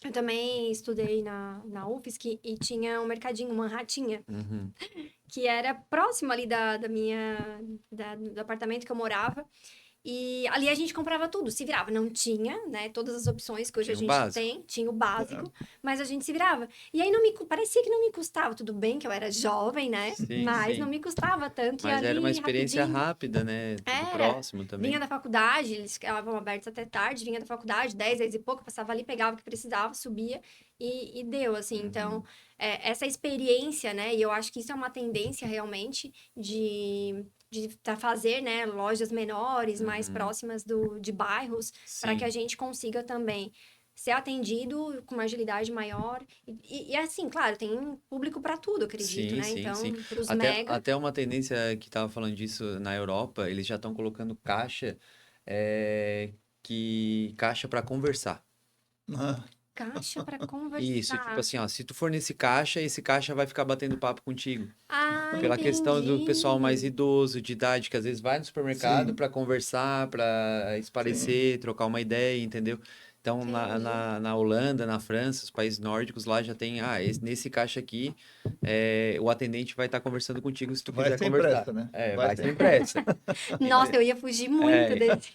eu também estudei na UFSC e tinha um mercadinho, uma ratinha, uhum, que era próximo ali da minha, do apartamento que eu morava. E ali a gente comprava tudo, se virava. Não tinha, né, todas as opções que hoje a tinha o gente básico. tem, tinha o É. básico, mas a gente se virava. E aí não me, parecia que não me custava, tudo bem que eu era jovem, né? Sim, Mas não sim. me custava tanto e Mas era uma ali experiência rapidinho. rápida, né? Tudo Era. próximo Vinha também. da faculdade, eles ficavam abertos até tarde, vinha da faculdade, 10 vezes e pouco, passava ali, pegava o que precisava, subia e deu, assim. Então, Uhum, essa experiência, né? E eu acho que isso é uma tendência realmente de fazer, né, lojas menores, mais uhum. próximas de bairros, para que a Sim, gente consiga também ser atendido com uma agilidade maior. E assim, claro, tem público para tudo, acredito, sim, né? sim, sim. Então, para os Até, mega. até uma tendência que tava falando disso na Europa, eles já estão colocando caixa, caixa para conversar. Ah, Caixa para Isso, tipo conversar. assim, ó, se tu for nesse caixa, esse caixa vai ficar batendo papo contigo. Ah, Pela questão do pessoal mais entendi. idoso, de idade, que às vezes vai no supermercado sim, para conversar, para sim. esparecer, trocar uma ideia, entendeu? Então, Entendi. na Holanda, na França, os países nórdicos lá já tem, nesse caixa aqui, o atendente vai estar conversando contigo se tu Vai quiser sem conversar. pressa, né? É, Vai vai sem sem pressa. pressa. Nossa, Ente- eu ia fugir muito É, desse.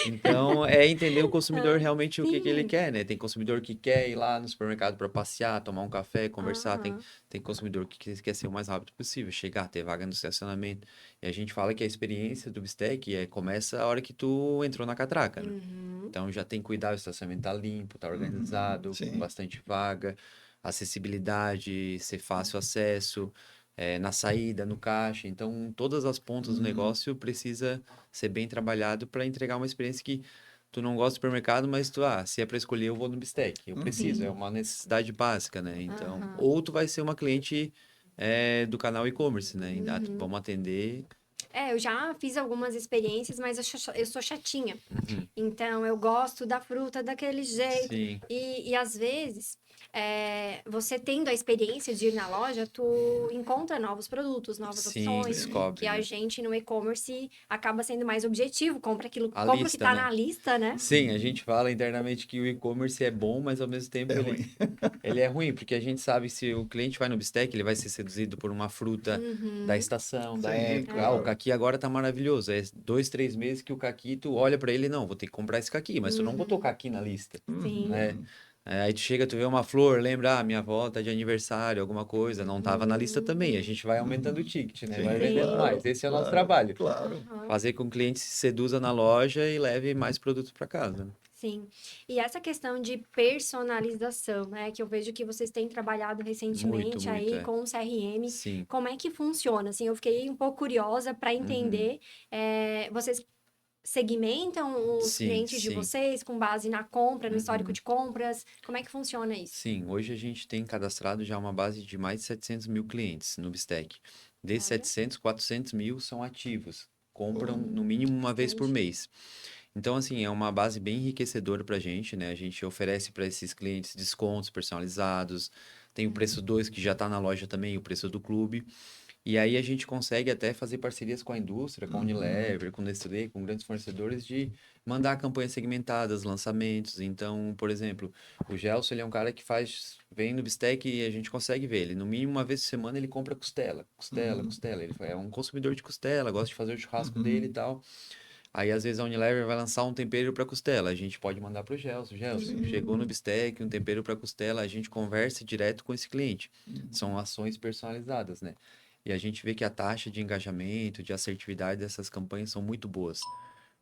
então, é entender o consumidor Ah, realmente o que ele sim. quer, né? Tem consumidor que quer ir lá no supermercado para passear, tomar um café, conversar. Tem, Aham. tem consumidor que quer ser o mais rápido possível, chegar, ter vaga no estacionamento. E a gente fala que a experiência do Bistec começa a hora que tu entrou na catraca, né? Uhum. Então, já tem que cuidar, o estacionamento tá limpo, tá Uhum. organizado, com Sim. bastante vaga, acessibilidade, ser fácil acesso, na saída, no caixa. Então, todas as pontas do Uhum. negócio precisa ser bem trabalhado para entregar uma experiência que tu não gosta do supermercado, mas se é para escolher, eu vou no Bistec. Eu preciso, é Uhum. Sim. uma necessidade básica, né? Então, Aham. ou tu vai ser uma cliente do canal e-commerce, né? Uhum. Vamos atender. Eu já fiz algumas experiências, mas eu sou chatinha. Uhum. Então, eu gosto da fruta daquele jeito. Sim, E às vezes, você tendo a experiência de ir na loja, tu encontra novos produtos, novas sim, opções, Sim. que descobre, a né? gente no e-commerce acaba sendo mais objetivo, compra aquilo, A compra o que lista, tá né? na lista, né? Sim, a gente fala internamente que o e-commerce é bom, mas ao mesmo É tempo ele, ruim. ele é ruim, porque a gente sabe se o cliente vai no Bistec, ele vai ser seduzido por uma fruta da Uhum. estação, da Sim, época. Ah, o claro. caqui agora tá maravilhoso. É 2, 3 meses que o caqui, tu olha pra ele, não, vou ter que comprar esse caqui, mas tu não botou Uhum. caqui na lista, Sim. né? Uhum. Aí tu chega, tu vê uma flor, lembra, minha avó tá de aniversário, alguma coisa, não tava na lista também. A Uhum. gente vai aumentando o Uhum. ticket, né? Vai Sim, vendendo mais. claro, Sim. Esse é o nosso claro, trabalho. claro. Aham. Fazer com que o cliente se seduza na loja e leve mais produtos para casa, né? Sim. E essa questão de personalização, né, que eu vejo que vocês têm trabalhado Muito, recentemente muito, aí com o CRM, Sim. como é que funciona? Assim, eu fiquei um pouco curiosa para Uhum. entender, vocês segmentam os Sim, clientes de sim. vocês com base na compra, no histórico Uhum. de compras? Como é que funciona isso? Sim, hoje a gente tem cadastrado já uma base de mais de 700 mil clientes no Bistec. Desses Olha. 700, 400 mil são ativos, compram no Hum, mínimo uma vez por entendi. mês. Então, assim, é uma base bem enriquecedora para a gente, né? A gente oferece para esses clientes descontos personalizados, tem o preço 2 que já está na loja também, o preço do clube. E aí a gente consegue até fazer parcerias com a indústria, com a Uhum. Unilever, com Nestlé, com grandes fornecedores de mandar campanhas segmentadas, lançamentos. Então, por exemplo, o Gelson, ele é um cara que vem no Bistec e a gente consegue ver ele. No mínimo uma vez por semana ele compra costela, costela, Uhum. costela. Ele é um consumidor de costela, gosta de fazer o churrasco dele e Uhum. tal. Aí, às vezes, a Unilever vai lançar um tempero para costela. A gente pode mandar para o Gelson. Gelson, chegou no bistec, um tempero para costela. A gente conversa direto com esse cliente. São ações personalizadas, né? E a gente vê que a taxa de engajamento, de assertividade dessas campanhas são muito boas.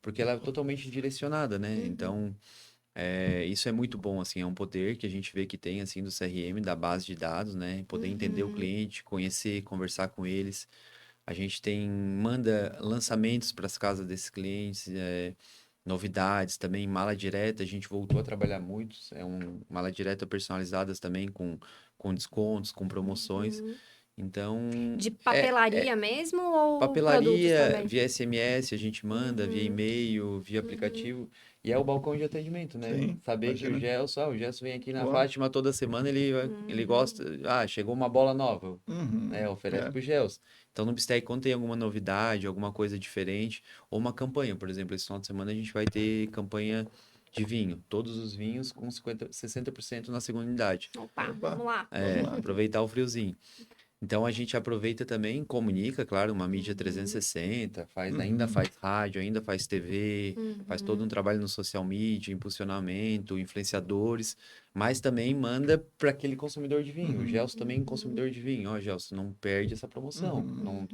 Porque ela é totalmente direcionada, né? Então, isso é muito bom, assim. É um poder que a gente vê que tem, assim, do CRM, da base de dados, né? Poder entender o cliente, conhecer, conversar com eles. A gente manda lançamentos para as casas desses clientes, novidades também, mala direta, a gente voltou a trabalhar muito, mala direta personalizadas também com descontos, com promoções. Então, De papelaria mesmo ou produtos papelaria, também? via SMS, a gente manda, via e-mail, via aplicativo. E é o balcão de atendimento, né? Sim, Saber que imagina. o Gelson vem aqui na Boa. Fátima toda semana, ele gosta. Ah, chegou uma bola nova, Uhum. né? Oferece É. pro Gelson. Então, no Bistec, quando tem alguma novidade, alguma coisa diferente, ou uma campanha, por exemplo, esse final de semana a gente vai ter campanha de vinho. Todos os vinhos com 60% na segunda unidade. Opa, Opa, vamos lá. vamos lá. Aproveitar o friozinho. Então a gente aproveita também, comunica, claro, uma mídia 360, ainda faz rádio, ainda faz TV, faz todo um trabalho no social media, impulsionamento, influenciadores, mas também manda para aquele consumidor de vinho. O Gelson também é um consumidor de vinho. Ó, Gelson, não perde essa promoção. Não...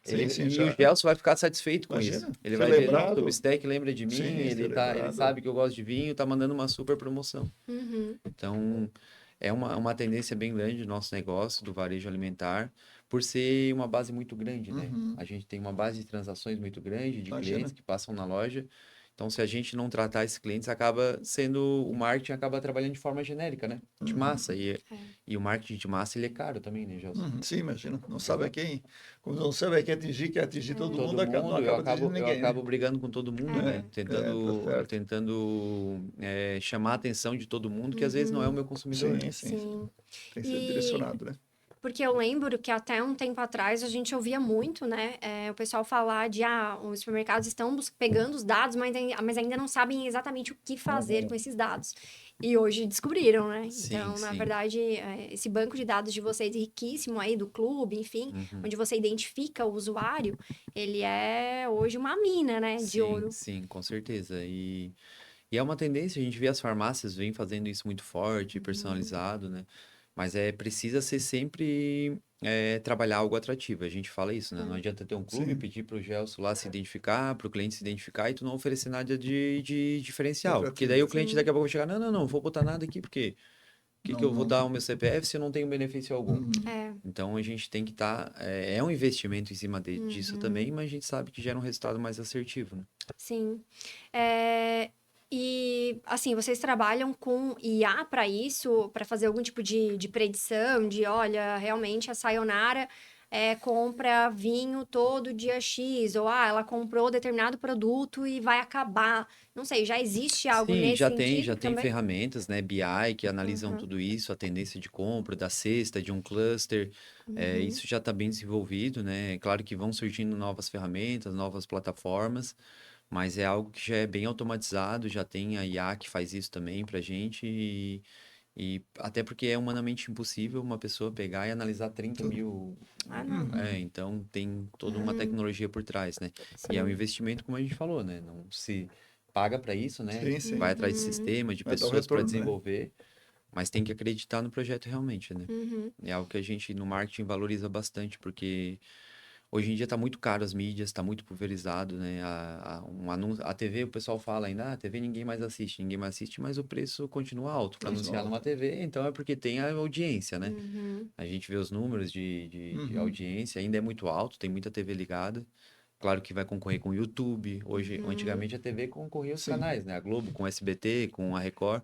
Sim, sim, E o já. Gelson vai ficar satisfeito com isso. Imagina, Ele ser vai ver, nossa, o lembrado. Bistec lembra de mim, Sim, ser ele lembrado. sabe que eu gosto de vinho, tá mandando uma super promoção. Então, é uma tendência bem grande do nosso negócio, do varejo alimentar, por ser uma base muito grande, né? A gente tem uma base de transações muito grande, de Imagina. clientes que passam na loja. Então, se a gente não tratar esses clientes, o marketing acaba trabalhando de forma genérica, né? De massa. E o marketing de massa, ele é caro também, né, Gelson? Sim, imagina. Não sabe a quem. Quando não sabe a quem atingir, quer atingir todo Todo mundo, não mundo, acaba atingindo eu ninguém, né? acabo brigando com todo mundo, né? Tá certo. Tentando chamar a atenção de todo mundo, que às vezes não é o meu consumidor, né? Sim. Sim. Tem que ser E direcionado, né? porque eu lembro que até um tempo atrás a gente ouvia muito, né? O pessoal falar de os supermercados estão pegando os dados, mas ainda não sabem exatamente o que fazer com esses dados. E hoje descobriram, né? Sim, Então, na sim. verdade, esse banco de dados de vocês riquíssimo aí do clube, enfim, onde você identifica o usuário, ele é hoje uma mina, né? De ouro. Sim, com certeza. E é uma tendência, a gente vê as farmácias vêm fazendo isso muito forte, personalizado, né? Mas precisa ser sempre trabalhar algo atrativo. A gente fala isso, né? Não adianta ter um clube, Sim. pedir para o Gelson lá se identificar, para o cliente se identificar e tu não oferecer nada de diferencial. Porque daí o cliente daqui a pouco vai chegar, não vou botar nada aqui, porque que eu vou dar o meu CPF se eu não tenho benefício algum? Então a gente tem que estar. É um investimento em cima disso também, mas a gente sabe que gera um resultado mais assertivo, né? Sim. E, assim, vocês trabalham com IA para isso, para fazer algum tipo de predição, olha, realmente a Sayonara compra vinho todo dia X, ou ela comprou determinado produto e vai acabar. Não sei, já existe algo Sim, nesse sentido já tem também? ferramentas, né, BI, que analisam tudo isso, a tendência de compra da cesta, de um cluster. Isso já está bem desenvolvido, né? É claro que vão surgindo novas ferramentas, novas plataformas, mas é algo que já é bem automatizado, já tem a IA que faz isso também para gente, e até porque é humanamente impossível uma pessoa pegar e analisar 30 mil. Não. Então tem toda uma tecnologia por trás, né? E é um Sim. investimento, como a gente falou, né? Não se paga para isso, né? Sim. Vai atrás de sistema, de Vai dar o pessoas para retorno, né? desenvolver, mas tem que acreditar no projeto realmente, né? Uhum. É algo que a gente no marketing valoriza bastante, porque hoje em dia está muito caro as mídias, está muito pulverizado, né? A TV, o pessoal fala ainda, a TV ninguém mais assiste, mas o preço continua alto para Continua anunciar numa alto. TV, então é porque tem a audiência, né? A gente vê os números de audiência, ainda é muito alto, tem muita TV ligada. Claro que vai concorrer com o YouTube. Hoje, antigamente a TV concorria aos Sim. canais, né? A Globo com o SBT, com a Record.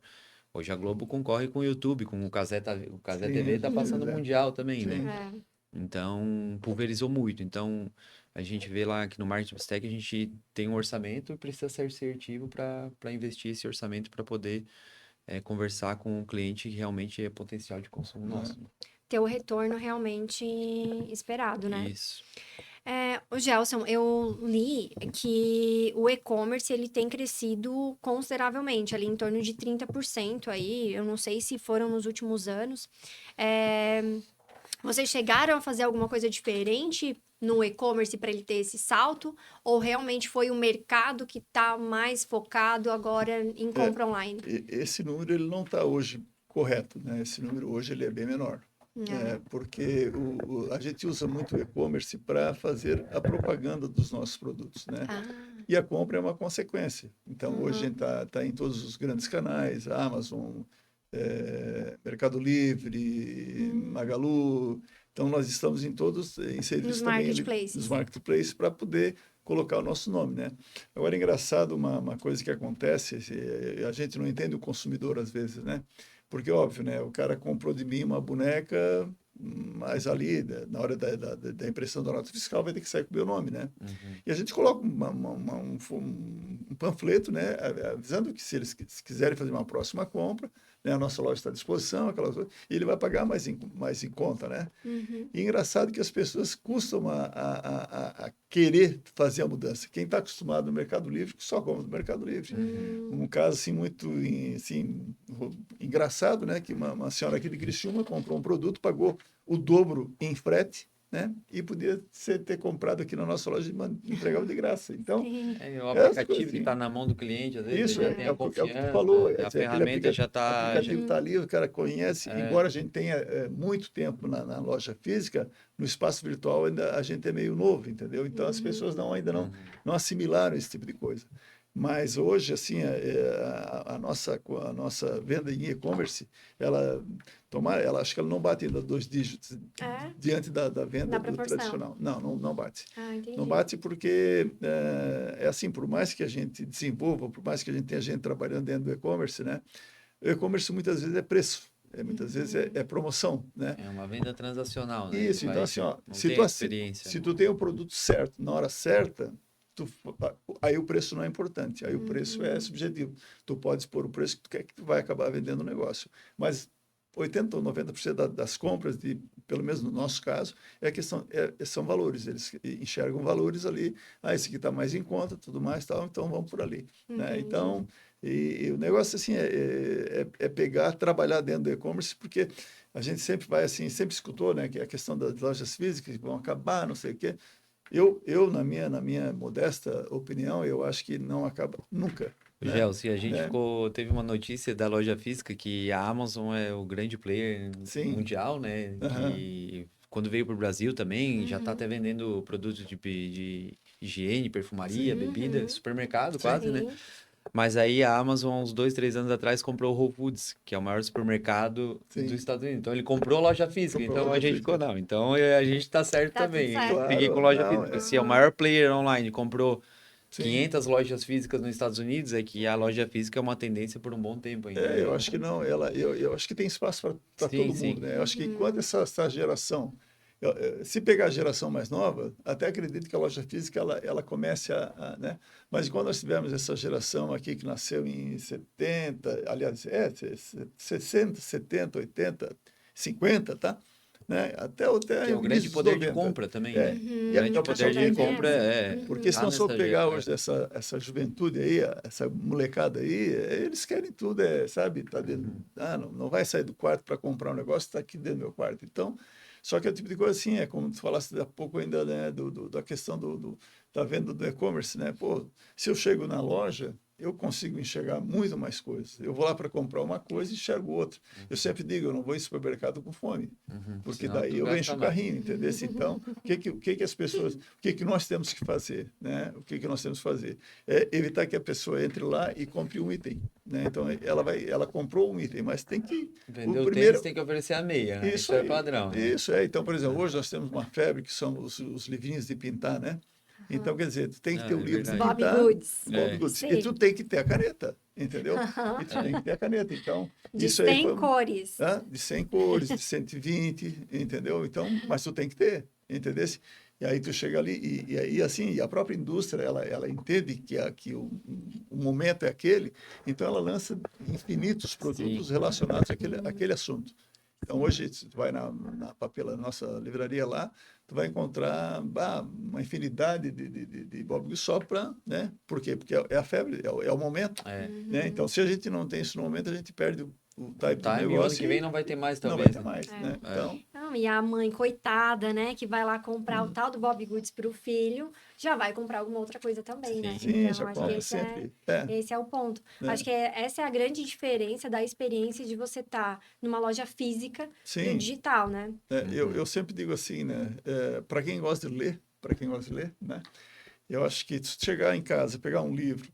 Hoje a Globo concorre com o YouTube, com o Cazé TV tá passando o Mundial também, né? Então, pulverizou muito. Então, a gente vê lá que no Marketing Stack a gente tem um orçamento e precisa ser assertivo para investir esse orçamento para poder conversar com o cliente que realmente é potencial de consumo nosso. Ter o retorno realmente esperado, né? Isso. O Gelson, eu li que o e-commerce ele tem crescido consideravelmente, ali em torno de 30% aí, eu não sei se foram nos últimos anos. Vocês chegaram a fazer alguma coisa diferente no e-commerce para ele ter esse salto? Ou realmente foi o mercado que está mais focado agora em compra online? Esse número ele não está hoje correto, né? Esse número hoje ele é bem menor. Porque a gente usa muito o e-commerce para fazer a propaganda dos nossos produtos, né? E a compra é uma consequência. Então, hoje a gente está em todos os grandes canais, Amazon, Mercado Livre, Magalu. Então, nós estamos em todos inseridos também nos marketplaces para poder colocar o nosso nome, né? Agora, é engraçado uma coisa que acontece, a gente não entende o consumidor às vezes, né? Porque, óbvio, né? O cara comprou de mim uma boneca, mas ali, na hora da impressão da nota fiscal, vai ter que sair com o meu nome, né? E a gente coloca um panfleto, né? Avisando que se eles quiserem fazer uma próxima compra, né? A nossa loja está à disposição, aquela coisa, e ele vai pagar mais em conta, né? E é engraçado que as pessoas custam a querer fazer a mudança. Quem está acostumado no Mercado Livre, só compra no Mercado Livre. Um caso assim, muito assim, engraçado, né? Que uma senhora aqui de Criciúma comprou um produto, pagou o dobro em frete, né? E podia ter comprado aqui na nossa loja e entregava de graça. Então, o aplicativo que está na mão do cliente, às vezes isso ele já tem a o que confiança, tu falou. a ferramenta já está... O aplicativo está ali, o cara conhece. Embora a gente tenha muito tempo na loja física, no espaço virtual ainda a gente é meio novo, entendeu? Então, as pessoas ainda não assimilaram esse tipo de coisa. Mas hoje, assim, a nossa venda em e-commerce, ela acho que ela não bate ainda 2 dígitos diante da venda do tradicional. Não bate. Não bate porque, assim, por mais que a gente desenvolva, por mais que a gente tenha gente trabalhando dentro do e-commerce, né? O e-commerce muitas vezes é preço. Muitas vezes é promoção, né? É uma venda transacional, né? Isso, então assim, ó, se tu tem o produto certo, na hora certa, aí o preço não é importante, aí o preço é subjetivo. Tu podes pôr o preço que tu quer, que tu vai acabar vendendo o negócio. Mas 80% ou 90% das compras, pelo menos no nosso caso, são valores. Eles enxergam valores ali, esse aqui está mais em conta, tudo mais, tal, então vamos por ali. Né? Então, e o negócio assim é pegar, trabalhar dentro do e-commerce, porque a gente sempre vai assim, sempre escutou, né, que a questão das lojas físicas que vão acabar, não sei o quê. Eu na minha modesta opinião, eu acho que não acaba nunca. Né? Gelsi, a gente teve uma notícia da loja física que a Amazon é o grande player mundial, né? Que quando veio para o Brasil também, já está até vendendo produtos de higiene, perfumaria, bebida, supermercado quase, né? Mas aí a Amazon, uns 2, 3 anos atrás, comprou o Whole Foods, que é o maior supermercado dos Estados Unidos. Então, ele comprou a loja física. Então, a gente ficou, não. Então, a gente tá certo também. Fiquei com loja física. Se é o maior player online, comprou 500 lojas físicas nos Estados Unidos, é que a loja física é uma tendência por um bom tempo ainda. Eu acho que não. Eu acho que tem espaço para todo mundo, né? Eu acho que enquanto essa geração... Se pegar a geração mais nova, até acredito que a loja física ela comece né? Mas quando nós tivemos essa geração aqui que nasceu em 70, aliás, 60, 70, 80, 50, tá? Né? Até que é o grande poder 90. De compra também, né? O grande poder de compra porque se nós for pegar hoje essa juventude aí, essa molecada aí, eles querem tudo, sabe? Tá dentro, não vai sair do quarto para comprar um negócio, está aqui dentro do meu quarto. Então, só que é o tipo de coisa assim, como tu falaste há pouco ainda, né, da questão da venda do e-commerce, né? Pô, se eu chego na loja, eu consigo enxergar muito mais coisas. Eu vou lá para comprar uma coisa e enxergo outra. Eu sempre digo, eu não vou em supermercado com fome, porque senão daí eu encho o carrinho, entendeu? Então, o que as pessoas, o que nós temos que fazer, né? O que nós temos que fazer? É evitar que a pessoa entre lá e compre um item, né? Então, ela comprou um item, mas tem que... Vender o tênis, tem que oferecer a meia, né? Isso é padrão. Isso, Então, por exemplo, hoje nós temos uma febre que são os livrinhos de pintar, né? Então, quer dizer, tu tem que ter o livro de pintar. Bob Goods. E tu tem que ter a caneta, entendeu? E tu tem que ter a caneta. Então, de 100 cores. De 100 cores, de 120, entendeu? Então, mas tu tem que ter, entendeu? E aí tu chega ali e assim, a própria indústria, ela entende que o momento é aquele, então ela lança infinitos produtos relacionados àquele assunto. Então, hoje, se tu vai pela nossa livraria lá, tu vai encontrar uma infinidade de Bob Goods só para, né? Por quê? Porque é a febre, é o momento. Né? Então, se a gente não tem isso no momento, a gente perde o type do Time, o ano negócio que vem não vai ter mais, não talvez. vai ter mais, É. né? Então, Não, e a mãe, coitada, né, que vai lá comprar o tal do Bob Goods pro filho, já vai comprar alguma outra coisa também, né? Sim. sim, Então, já acho que compra sempre. É, esse é o ponto. né? Acho que essa é a grande diferença da experiência de você estar numa loja física pro Sim, digital, né? eu sempre digo assim, né? Para quem gosta de ler, né? Eu acho que se chegar em casa, pegar um livro,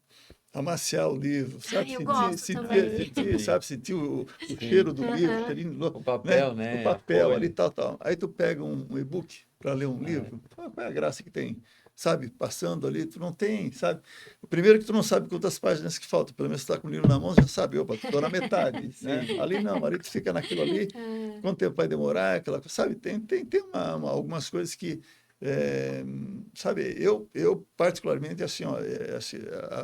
amaciar o livro, Ah, sabe? eu Sentir, gosto também. sabe? Sentir o Sim. cheiro do livro, Aham. cheirinho O né? papel, O né? A papel ali, folha. tal, tal. Aí tu pega um e-book para ler um livro, qual é a graça que tem? Sabe? Passando ali, tu não tem, sabe? O primeiro que tu não sabe quantas páginas que faltam, pelo menos tu tá com o livro na mão, já sabe, opa, tô na metade, né? Sim. Ali não, ali tu fica naquilo ali, Ah, quanto tempo vai demorar, aquela coisa, sabe? Tem algumas coisas que sabe, eu particularmente, assim, ó, assim,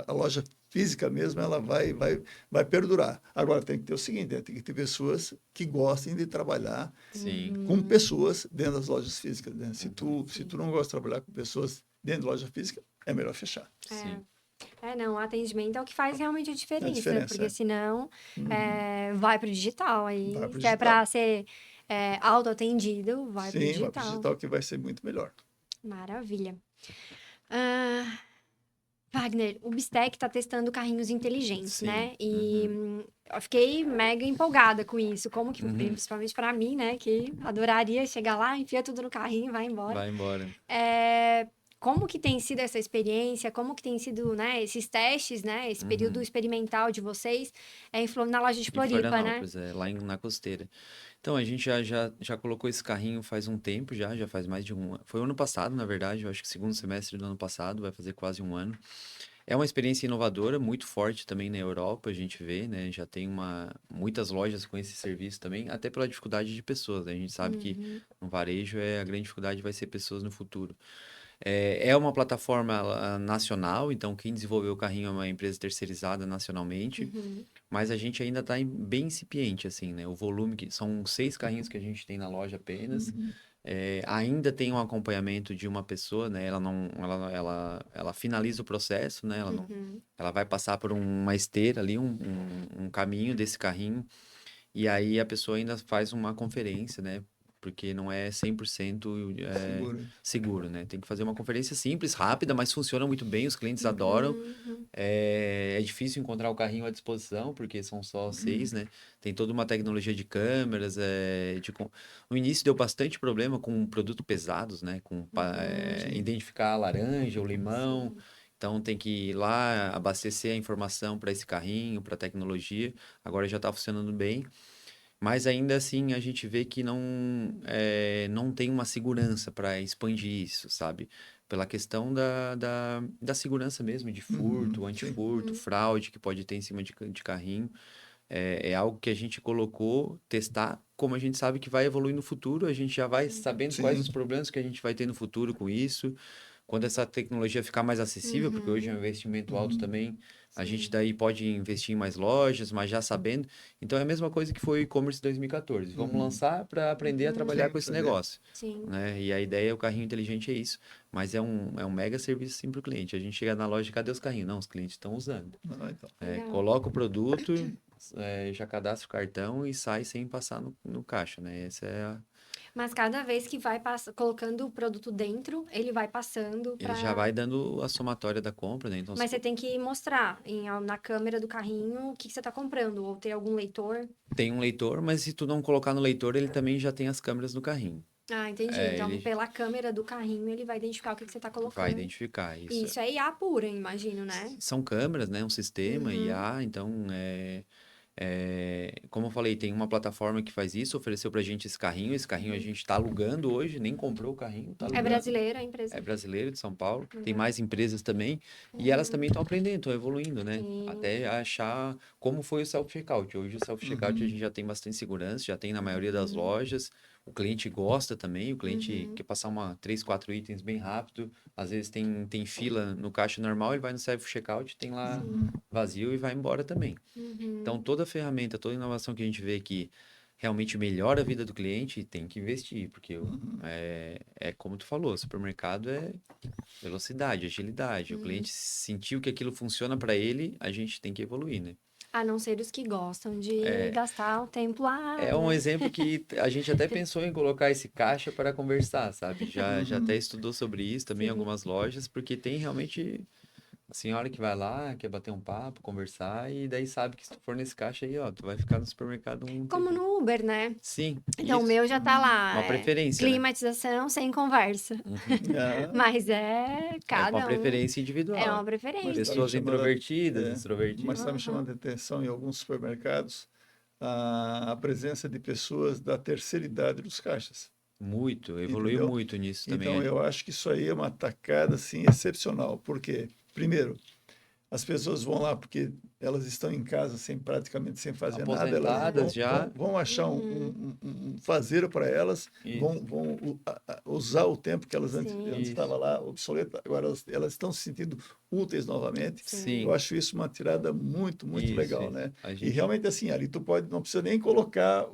a loja física mesmo, ela vai perdurar. Agora, tem que ter o seguinte, né? Tem que ter pessoas que gostem de trabalhar Sim. com pessoas dentro das lojas físicas, né? Se sim. tu não gosta de trabalhar com pessoas dentro da loja física, é melhor fechar. Sim. Não, o atendimento é o que faz realmente a É a diferença, diferença, porque é. senão Uhum. vai pro digital. Vai Aí, para o se é digital. para ser autoatendido, vai pro Sim, vai para o digital. digital que vai ser muito melhor. Maravilha. Ah, Wagner, o Bistec está testando carrinhos inteligentes, Sim. né? E Uhum. eu fiquei mega empolgada com isso. Como que, Uhum. principalmente para mim, né? Que adoraria chegar lá, enfia tudo no carrinho e vai embora. Vai embora. É, como que tem sido essa experiência? Como que tem sido, né, esses testes, né? Esse período Uhum. experimental de vocês na loja de Em Floripa, né? Florianópolis, lá na Costeira. Então, a gente já colocou esse carrinho faz um tempo já faz mais de um ano. Foi o ano passado, na verdade, eu acho que segundo semestre do ano passado, vai fazer quase um ano. É uma experiência inovadora, muito forte também na Europa, a gente vê, né? Já tem muitas lojas com esse serviço também, até pela dificuldade de pessoas, né? A gente sabe que Uhum, no varejo a grande dificuldade vai ser pessoas no futuro. É uma plataforma nacional, então quem desenvolveu o carrinho é uma empresa terceirizada nacionalmente, uhum, mas a gente ainda está bem incipiente, assim, né? O volume, que são 6 carrinhos que a gente tem na loja apenas. Uhum. Ainda tem um acompanhamento de uma pessoa, né? Ela não, ela finaliza o processo, né? Ela não, uhum, ela vai passar por uma esteira ali, um caminho desse carrinho, e aí a pessoa ainda faz uma conferência, né? Porque não é 100% Seguro. seguro, né? Tem que fazer uma conferência simples, rápida, mas funciona muito bem, os clientes adoram. uhum, É difícil encontrar o carrinho à disposição, porque são só 6, né? Tem toda uma tecnologia de câmeras. No início deu bastante problema com produtos pesados, né? Sim, Identificar a laranja, o limão. sim. Então tem que ir lá abastecer a informação para esse carrinho, para a tecnologia. Agora já está funcionando bem. Mas ainda assim a gente vê que não tem uma segurança para expandir isso, sabe? Pela questão da segurança mesmo, de furto, sim. antifurto, Uhum, fraude que pode ter em cima de carrinho. É algo que a gente colocou, testar, como a gente sabe que vai evoluir no futuro, a gente já vai sabendo quais Sim. os problemas que a gente vai ter no futuro com isso. Quando essa tecnologia ficar mais acessível, porque hoje é um uhum, investimento alto Uhum. também, a gente sim. daí pode investir em mais lojas, mas já sabendo. Então é a mesma coisa que foi o e-commerce 2014. Vamos Uhum. lançar para aprender a Uhum, trabalhar Sim, com esse aprender. negócio, sim. né? E a ideia, o carrinho inteligente é isso. Mas é um mega serviço sim para o cliente. A gente chega na loja, cadê os carrinhos? Não, os clientes estão usando. Ah, então. Legal. Coloca o produto, já cadastra o cartão e sai sem passar no caixa, né? Mas cada vez que vai colocando o produto dentro, ele vai passando Ele já para. vai dando a somatória da compra, né? Então, Mas você tem que mostrar na câmera do carrinho o que você está comprando, ou ter algum leitor. tem um leitor, mas se tu não colocar no leitor, ele também já tem as câmeras no carrinho. Ah, entendi. Então, Ele pela câmera do carrinho, ele vai identificar o que você está vai colocando. identificar E isso. isso é IA pura, imagino, né? São câmeras, né? Um sistema Uhum, IA, então como eu falei, tem uma plataforma que faz isso, ofereceu pra gente esse carrinho. Esse carrinho a uhum. gente está alugando hoje, nem comprou o carrinho, tá É alugando. brasileira a É empresa? brasileiro de São Paulo. Tem Legal. mais empresas também. E elas Uhum, também estão aprendendo, estão evoluindo, né? sim. Até achar como foi o self-checkout. Hoje o self-checkout a Uhum. gente já tem bastante segurança, já tem na maioria das Uhum, lojas. O cliente gosta também, o cliente uhum, quer passar 3, 4 itens bem rápido. Às vezes tem fila no caixa normal, ele vai no self-checkout, tem lá sim. vazio e vai embora também. Então, Uhum, toda ferramenta, toda inovação que a gente vê que realmente melhora a vida do cliente, tem que investir, porque Uhum. é como tu falou, supermercado é velocidade, agilidade. O uhum. cliente sentiu que aquilo funciona para ele, a gente tem que evoluir, né? A não ser os que gostam de gastar o tempo lá. É um exemplo que a gente até pensou em colocar esse caixa para conversar, sabe? Já até estudou sobre isso também em Sim. algumas lojas, porque tem realmente a senhora que vai lá, quer bater um papo, conversar, e daí sabe que se tu for nesse caixa aí, ó, tu vai ficar no supermercado um Como tempinho. no Uber, né? Sim, Então, o isso. meu já tá lá. Uma preferência, né? Climatização sem conversa. Ah, Mas É uma cada um preferência é individual. uma preferência. Mas tá me Pessoas chamando introvertidas, é, mas extrovertidas. está me chamando a atenção em alguns supermercados a presença de pessoas da terceira idade nos caixas, Muito, evoluiu entendeu? muito nisso também. Então, eu acho que isso aí é uma tacada assim excepcional, porque primeiro as pessoas vão lá porque elas estão em casa praticamente sem fazer nada, elas Aposentadas já. vão achar Uhum. um fazeiro para elas, Isso, vão usar o tempo que elas antes Sim. isso. estavam lá obsoleta, agora elas estão se sentindo úteis novamente. Sim. Eu acho isso uma tirada muito, muito legal, Isso. né? A E gente, realmente assim, ali tu pode, não precisa nem colocar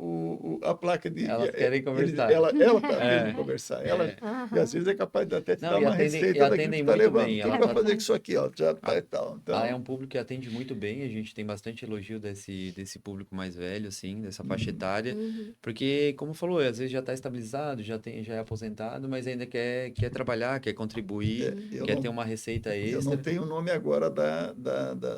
a placa de... elas querem conversar. ela está querendo É, conversar. Ela, é. e às Aham. vezes é capaz de até te Não, dar uma e receita daquilo que atendem tu está muito levando. bem. O que Ela tu vai tá, fazer com isso aqui, ó? Já tá e tal. ela é Então, um público que atende muito bem. A gente tem bastante elogio desse público mais velho, assim, dessa faixa etária. Uhum. Porque, como falou, às vezes já está estabilizado, já é aposentado, mas ainda quer trabalhar, quer contribuir, eu quer ter não, uma receita eu não extra. tenho o nome agora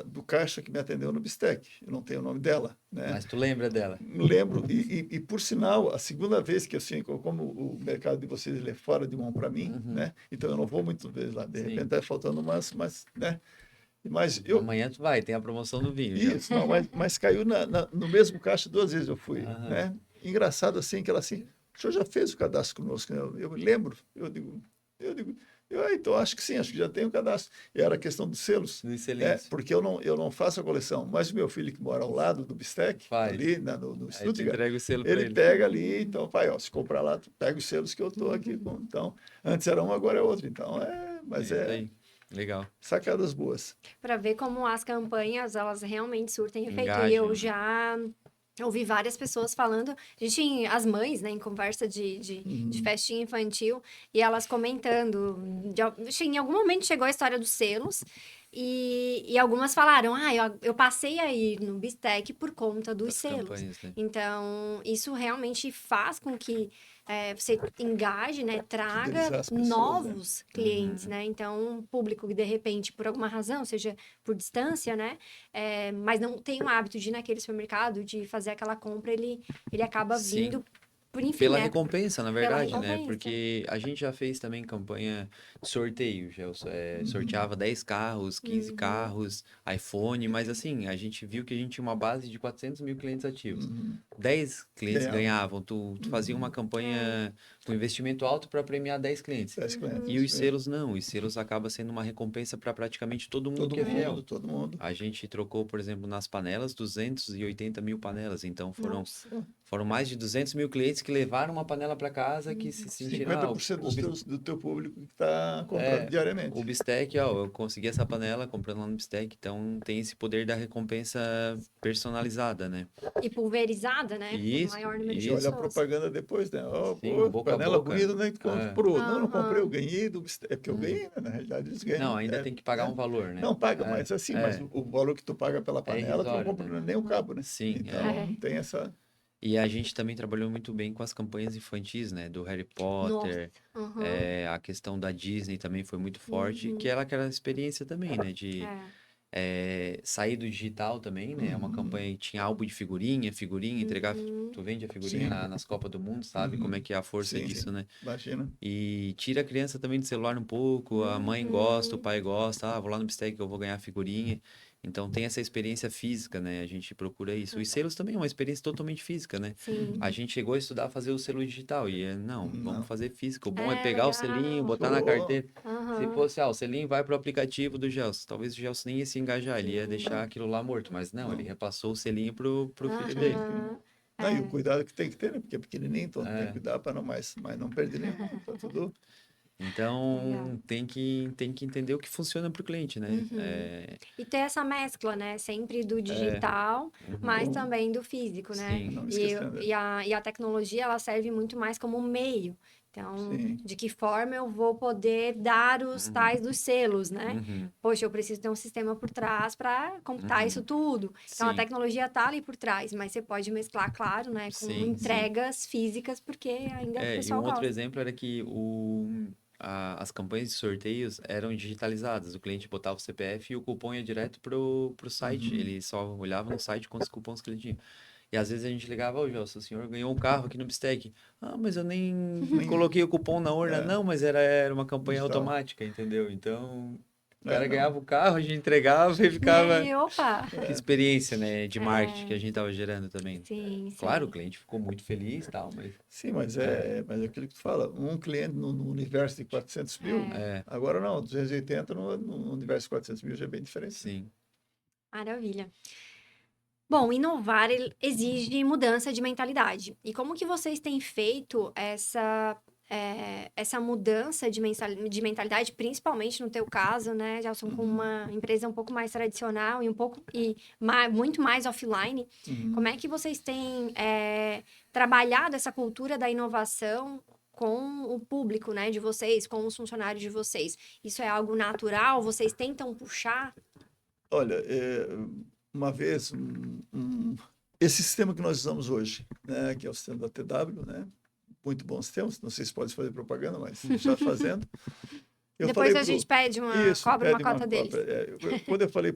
do caixa que me atendeu no Bistec. Eu não tenho o nome dela, né? Mas tu lembra dela? Me lembro, e por sinal, a segunda vez que assim, como o mercado de vocês ele é fora de mão para mim, Uhum. né? Então eu não vou muitas vezes lá. De Sim. repente tá faltando umas, né? Mas eu, Amanhã tu vai, tem a promoção do vinho já. isso, não, mas caiu no mesmo caixa duas vezes eu fui, Aham. né? Engraçado assim, que ela assim, o senhor já fez o cadastro conosco, né? Eu me lembro, eu digo, então acho que sim, acho que já tem o cadastro. E era a questão dos selos, Do né? Excelência. Porque eu não faço a coleção, mas o meu filho que mora ao lado do Bistec, Faz. ali no Aí tu Stuttgart, entrega o selo pra ele ele. pega ali, então, pai, ó, se comprar lá, tu pega os selos que eu estou aqui com. Então, antes era um, agora é outro. Então, mas Isso aí. Legal. sacadas boas. Para ver como as campanhas, elas realmente surtem efeito. E Engajam, eu né? já ouvi várias pessoas falando, as mães, né, em conversa de festinha infantil, e elas comentando, em algum momento chegou a história dos selos, e algumas falaram, eu passei aí no Bistec por conta dos Das selos. campanhas, né? Então, isso realmente faz com que você engaje, né, traga Fidelizar as pessoas, novos clientes, Uhum. né? Então, um público que, de repente, por alguma razão, seja por distância, né, mas não tem o hábito de ir naquele supermercado, de fazer aquela compra, ele acaba Sim. vindo por, enfim, Pela né? recompensa, na Pela verdade, né? recompensa. Porque a gente já fez também campanha de sorteio, sorteava 10 carros, 15 Uhum. carros, iPhone, mas assim, a gente viu que a gente tinha uma base de 400 mil clientes ativos. Uhum. 10 clientes Ganhava. ganhavam, tu fazia uma campanha com investimento alto para premiar 10 clientes. 10 clientes. E os selos não, os selos acaba sendo uma recompensa para praticamente todo mundo que é fiel. Todo mundo. A gente trocou, por exemplo, nas panelas, 280 mil panelas. Então, Nossa. foram mais de 200 mil clientes que levaram uma panela para casa, que se sentiram... 50% do teu público que está comprando diariamente. O Bistec, ó, eu consegui essa panela comprando lá no Bistec. Então, tem esse poder da recompensa personalizada, né? E pulverizada, né? Isso, O maior número de E olha a pessoas. propaganda depois, né? Oh, Sim, pô, boca a panela boca. bonita, né? Que tu comprou. Não comprei, eu Aham. ganhei do Bistec. É porque eu ganhei, né? Na realidade, eles ganham. Não, ainda tem que pagar um valor, né? Não, paga, mas assim, mas o valor que tu paga pela panela, tu não irrisório, compra né? nem o cabo, né? Sim, Então, tem essa... E a gente também trabalhou muito bem com as campanhas infantis, né? Do Harry Potter, Nossa. Aham. a questão da Disney também foi muito forte, que era aquela experiência também, né? De sair do digital também, né? É uma campanha que tinha álbum de figurinha, entregar, tu vende a figurinha Sim. nas Copas do Mundo, sabe? Como é que é a força Sim, disso, sim. né? Imagina. E tira a criança também do celular um pouco, a mãe gosta, o pai gosta, vou lá no Bistec que eu vou ganhar figurinha. Então tem essa experiência física, né? A gente procura isso. Os selos também é uma experiência totalmente física, né? Sim. A gente chegou a estudar a fazer o selo digital e não, vamos fazer físico. O bom é pegar Legal. o selinho, botar na Pô. carteira. Se Aham. fosse, o selinho vai pro aplicativo do Gelson. Talvez o Gelson nem ia se engajar, ele ia deixar aquilo lá morto. Mas não, ele repassou o selinho pro filho dele. Aham. Não, e o cuidado que tem que ter, né? Porque é pequenininho, então tem que cuidar para mas não perder nenhum. Tá tudo... Então, tem que entender o que funciona para o cliente, né? E ter essa mescla, né? Sempre do digital, mas também do físico, né? Sim. Não E, esquecendo. e a tecnologia, ela serve muito mais como um meio. Então, Sim. de que forma eu vou poder dar os tais dos selos, né? Uhum. Poxa, eu preciso ter um sistema por trás para computar Uhum. isso tudo. Então, a Sim. tecnologia tá ali por trás, mas você pode mesclar, claro, né, com Sim, sim. entregas físicas, porque ainda o E um pessoal outro gosta. exemplo era que as campanhas de sorteios eram digitalizadas. O cliente botava o CPF e o cupom ia direto pro site. Uhum. Ele só olhava no site quantos cupons que ele tinha. E às vezes a gente ligava, ô Gelson, o senhor ganhou um carro aqui no Bistec. Ah, mas eu nem coloquei o cupom na urna. É, Não, mas era uma campanha digital. automática, entendeu? Então, o É, cara não. ganhava o carro, a gente entregava e E ficava... aí, opa! Que experiência, né, de marketing que É, a gente tava gerando também. sim, Claro, o sim. cliente ficou muito feliz e tal, mas... Sim, mas é aquilo que tu fala, um cliente no universo de 400 mil, É, É, agora não, 280 no universo de 400 mil já é bem diferente. sim. maravilha. Bom, inovar exige mudança de mentalidade. E como que vocês têm feito essa mudança de mentalidade, principalmente no teu caso, né, Gelson, com uma empresa um pouco mais tradicional muito mais offline? Como é que vocês têm trabalhado essa cultura da inovação com o público, né, de vocês, com os funcionários de vocês? Isso é algo natural? Vocês tentam puxar? Olha, uma vez, esse sistema que nós usamos hoje, né, que é o sistema da TW, né, muito bom sistema, não sei se pode fazer propaganda, mas está fazendo. Eu Depois falei a gente cobra uma pede cota deles. quando eu falei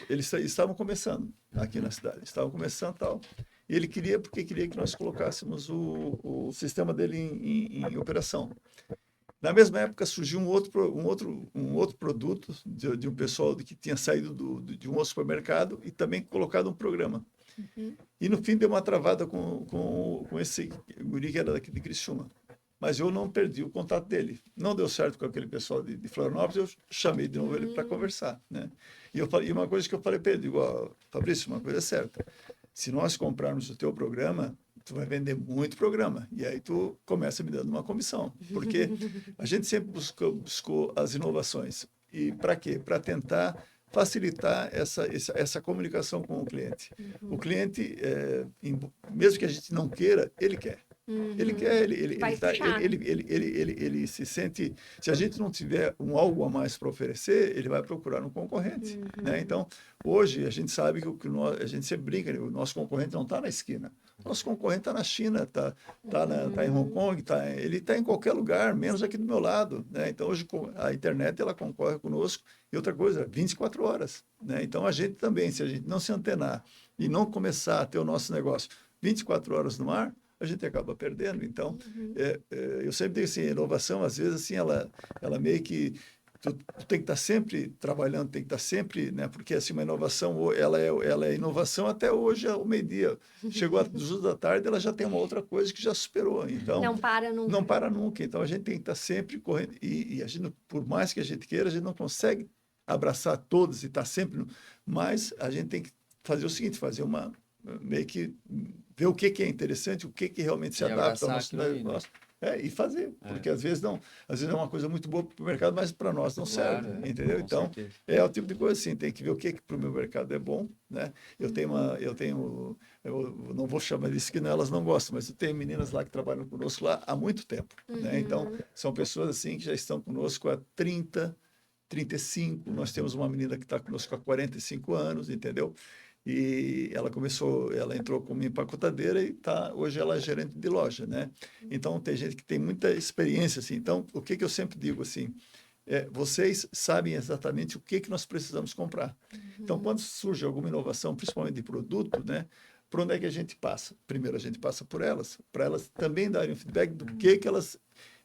eles estavam começando aqui na cidade, estavam começando tal, e ele porque queria que nós colocássemos o sistema dele em operação. Na mesma época surgiu um outro produto de um pessoal que tinha saído de um outro supermercado e também colocado um programa. E no fim deu uma travada com esse guri que era daqui de Criciúma. Mas eu não perdi o contato dele. Não deu certo com aquele pessoal de Florianópolis, eu chamei de novo ele para conversar, né? E uma coisa que eu falei para ele, digo, ó, Fabrício, uma coisa é certa, se nós comprarmos o teu programa, tu vai vender muito programa, e aí tu começa me dando uma comissão, porque a gente sempre buscou as inovações. E para quê? Para tentar facilitar essa comunicação com o cliente. O cliente, mesmo que a gente não queira, ele quer. Ele quer, Vai puxar, né? ele se sente. Se a gente não tiver algo a mais para oferecer, ele vai procurar um concorrente. Né? Então, hoje, a gente sabe a gente sempre brinca, o nosso concorrente não está na esquina. Nosso concorrente está na China, está em Hong Kong, ele está em qualquer lugar, menos aqui do meu lado. Né? Então, hoje, a internet ela concorre conosco. E outra coisa, 24 horas. Né? Então, a gente também, se a gente não se antenar e não começar a ter o nosso negócio 24 horas no ar, a gente acaba perdendo. Então, eu sempre digo assim, a inovação, às vezes, assim, ela meio que tu tem que estar sempre trabalhando, tem que estar sempre, né? Porque assim, uma inovação, ela é inovação até hoje, ao meio-dia. Chegou às 2 da tarde, ela já tem uma outra coisa que já superou. Então, Não para nunca. não para nunca. Então, a gente tem que estar sempre correndo. E a gente, por mais que a gente queira, a gente não consegue abraçar todos e estar sempre. Mas a gente tem que fazer o seguinte, meio que ver o que é interessante, o que realmente se adapta ao nosso negócio. E fazer, porque às vezes é uma coisa muito boa para o mercado, mas para nós não serve, entendeu? Então, certeza. é o tipo de coisa assim, tem que ver o que para o meu mercado é bom, né? Eu não vou chamar disso que elas não gostam, mas eu tenho meninas lá que trabalham conosco lá há muito tempo, né? Então, são pessoas assim que já estão conosco há 30, 35, nós temos uma menina que está conosco há 45 anos, entendeu? E ela entrou como empacotadeira e hoje ela é gerente de loja, né? Então, tem gente que tem muita experiência, assim. Então, o que eu sempre digo, assim, vocês sabem exatamente o que nós precisamos comprar. Então, quando surge alguma inovação, principalmente de produto, né? Por onde é que a gente passa? Primeiro, a gente passa por elas, para elas também darem um feedback do que elas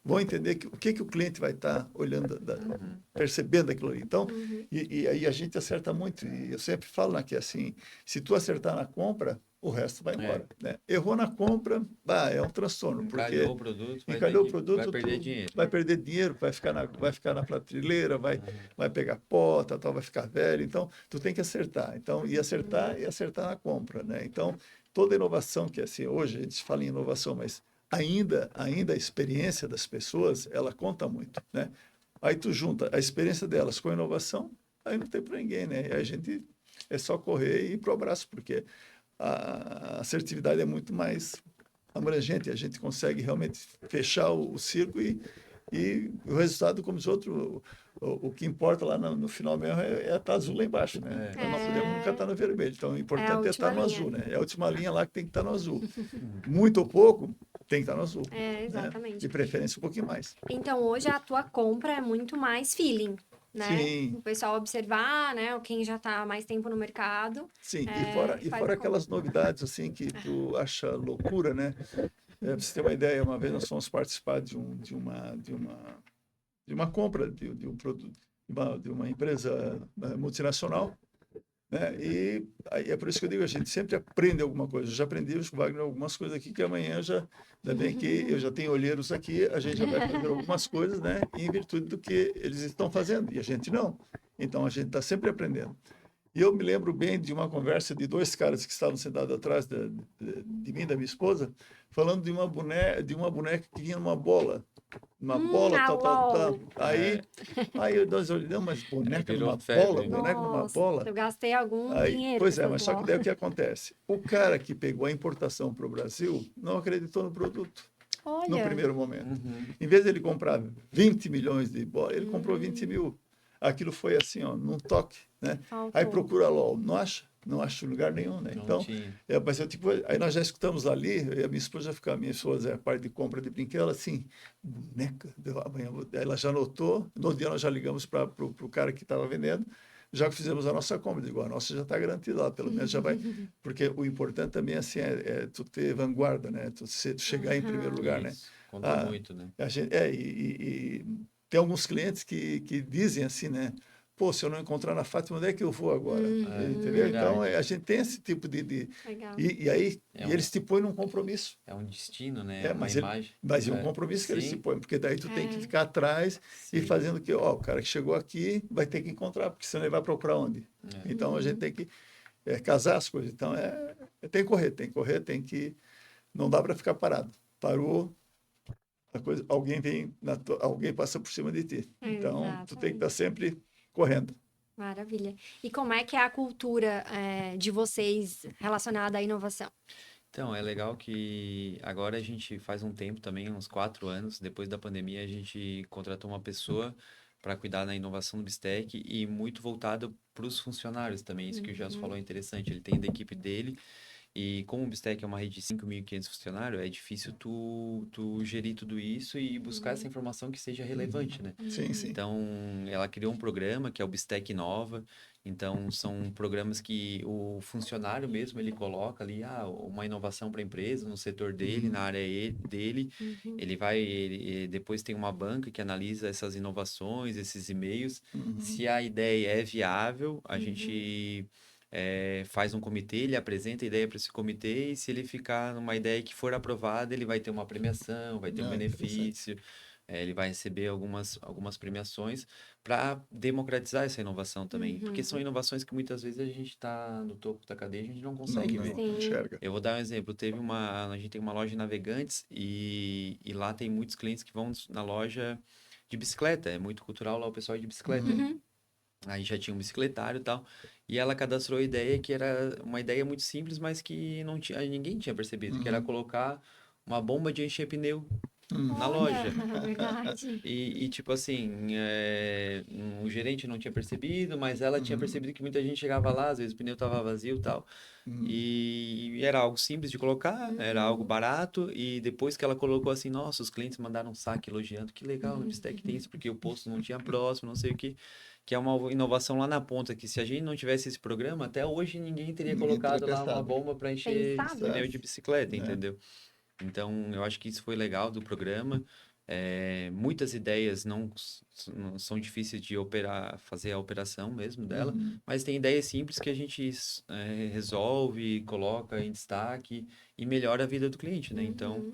vão entender o que o cliente vai estar olhando, percebendo aquilo ali. Então, e aí a gente acerta muito. E eu sempre falo que assim, se tu acertar na compra, o resto vai embora. Né? Errou na compra, é um transtorno. Porque Encalhou o produto, vai perder dinheiro. Vai perder dinheiro, vai ficar na prateleira, vai pegar pó, tal, vai ficar velho. Então, tu tem que acertar. Então, e acertar na compra. Né? Então, toda inovação que assim, hoje a gente fala em inovação, mas ainda a experiência das pessoas, ela conta muito, né? Aí tu junta a experiência delas com a inovação, aí não tem para ninguém, né? Aí a gente é só correr e ir pro abraço, porque a assertividade é muito mais abrangente, a gente consegue realmente fechar o círculo e o resultado, como os outros, o que importa lá no final mesmo é estar azul lá embaixo, né? Nós não podemos nunca estar no vermelho, então o É a importante é estar no última azul, linha. né? É a última linha lá que tem que estar no azul. Muito ou pouco, tem que estar no azul, né? Exatamente. De preferência um pouquinho mais. Então, hoje a tua compra é muito mais feeling, né? Sim, O pessoal observar, né? Quem já tá há mais tempo no mercado, sim. E faz fora a compra. aquelas novidades assim que tu acha loucura, né? Pra você ter uma ideia, uma vez nós fomos participar de uma compra de um produto de uma empresa multinacional, né? E aí é por isso que eu digo, a gente sempre aprende alguma coisa. Eu já aprendi com o Wagner algumas coisas aqui que amanhã já, ainda bem que eu já tenho olheiros aqui, a gente já vai fazer algumas coisas, né? Em virtude do que eles estão fazendo e a gente não. Então a gente está sempre aprendendo. E eu me lembro bem de uma conversa de dois caras que estavam sentados atrás de mim, da minha esposa, falando de uma boneca que vinha numa bola. Uma bola, A tal, tal, tal. LOL. Aí nós olhamos, mas boneca Virou numa bola, febre, né? boneca numa Nossa, bola. eu gastei algum Aí, dinheiro com pois é, essas mas só que LOL. daí o que acontece? O cara que pegou a importação para o Brasil não acreditou no produto no Olha, primeiro momento. Uhum. Em vez de ele comprar 20 milhões de bolas, ele comprou 20 mil. Aquilo foi assim, ó, num toque, né? Aí faltou. procura LOL, não acha em lugar nenhum, né? Não Então, tinha. mas eu, tipo, aí nós já escutamos ali, eu e a minha esposa já ficava, minha esposa é a parte de compra de brinquedo, ela assim, boneca, amanhã, ela já anotou, no dia nós já ligamos para o cara que estava vendendo, já que fizemos a nossa compra, digo, a nossa já está garantida lá, pelo menos já vai, porque o importante também assim é tu ter vanguarda, né? Tu chegar em primeiro lugar, né? Isso. Conta Ah, muito, né? a gente, e tem alguns clientes que dizem assim, né? Pô, se eu não encontrar na Fátima, onde é que eu vou agora? É Entendeu? Então, verdade. a gente tem esse tipo Legal. aí, É e um, eles te põem num compromisso. é um destino, né? É uma Mas, imagem. mas é um compromisso que eles te Sim, põem, porque daí tu tem que É. ficar atrás e sim. fazendo o que, ó, o cara que chegou aqui vai ter que encontrar, porque senão ele vai procurar onde? É. Então, a gente tem que casar as coisas. Então, tem que correr, tem que, não dá para ficar parado. Parou, alguém vem, alguém passa por cima de ti. Então, tu tem que estar Exatamente. sempre correndo. Maravilha. E como é que é a cultura de vocês relacionada à inovação? Então, é legal que agora a gente faz um tempo também, uns 4 anos, depois da pandemia, a gente contratou uma pessoa para cuidar da inovação do Bistec e muito voltado para os funcionários também. Isso que o Gelson falou é interessante. Ele tem da equipe dele e como o Bistec é uma rede de 5.500 funcionários, é difícil tu gerir tudo isso e buscar essa informação que seja relevante, né? Sim, sim. Então, ela criou um programa que é o Bistec Nova. Então, são programas que o funcionário mesmo, ele coloca ali, uma inovação para a empresa, no setor dele, na área dele. Depois tem uma banca que analisa essas inovações, esses e-mails. Se a ideia é viável, a gente faz um comitê, ele apresenta a ideia para esse comitê e se ele ficar numa ideia que for aprovada, ele vai ter uma premiação, vai ter um Interessante. benefício, ele vai receber algumas premiações para democratizar essa inovação também, porque são inovações que muitas vezes a gente está no topo da cadeia e a gente não consegue ver. Não Sim. enxerga. Eu vou dar um exemplo. A gente tem uma loja de Navegantes e lá tem muitos clientes que vão na loja de bicicleta. É muito cultural lá o pessoal ir de bicicleta. Aí já tinha um bicicletário e tal. E ela cadastrou a ideia que era uma ideia muito simples, mas que não tinha, ninguém tinha percebido, que era colocar uma bomba de encher pneu na Olha, loja. verdade. Tipo assim, o gerente não tinha percebido, mas ela tinha percebido que muita gente chegava lá, às vezes o pneu estava vazio e tal. E era algo simples de colocar, era algo barato. E depois que ela colocou assim, nossa, os clientes mandaram um saque elogiando, que legal, no Bistec tem isso, porque o posto não tinha próximo, não sei o que. Que é uma inovação lá na ponta, que se a gente não tivesse esse programa, até hoje ninguém teria Ninguém teria colocado lá uma pensado. bomba para encher Pensado? pneu de bicicleta, Né? entendeu? Então, eu acho que isso foi legal do programa. Muitas ideias não são difíceis de fazer a operação mesmo dela, mas tem ideias simples que a gente resolve, coloca em destaque e melhora a vida do cliente, né? Então,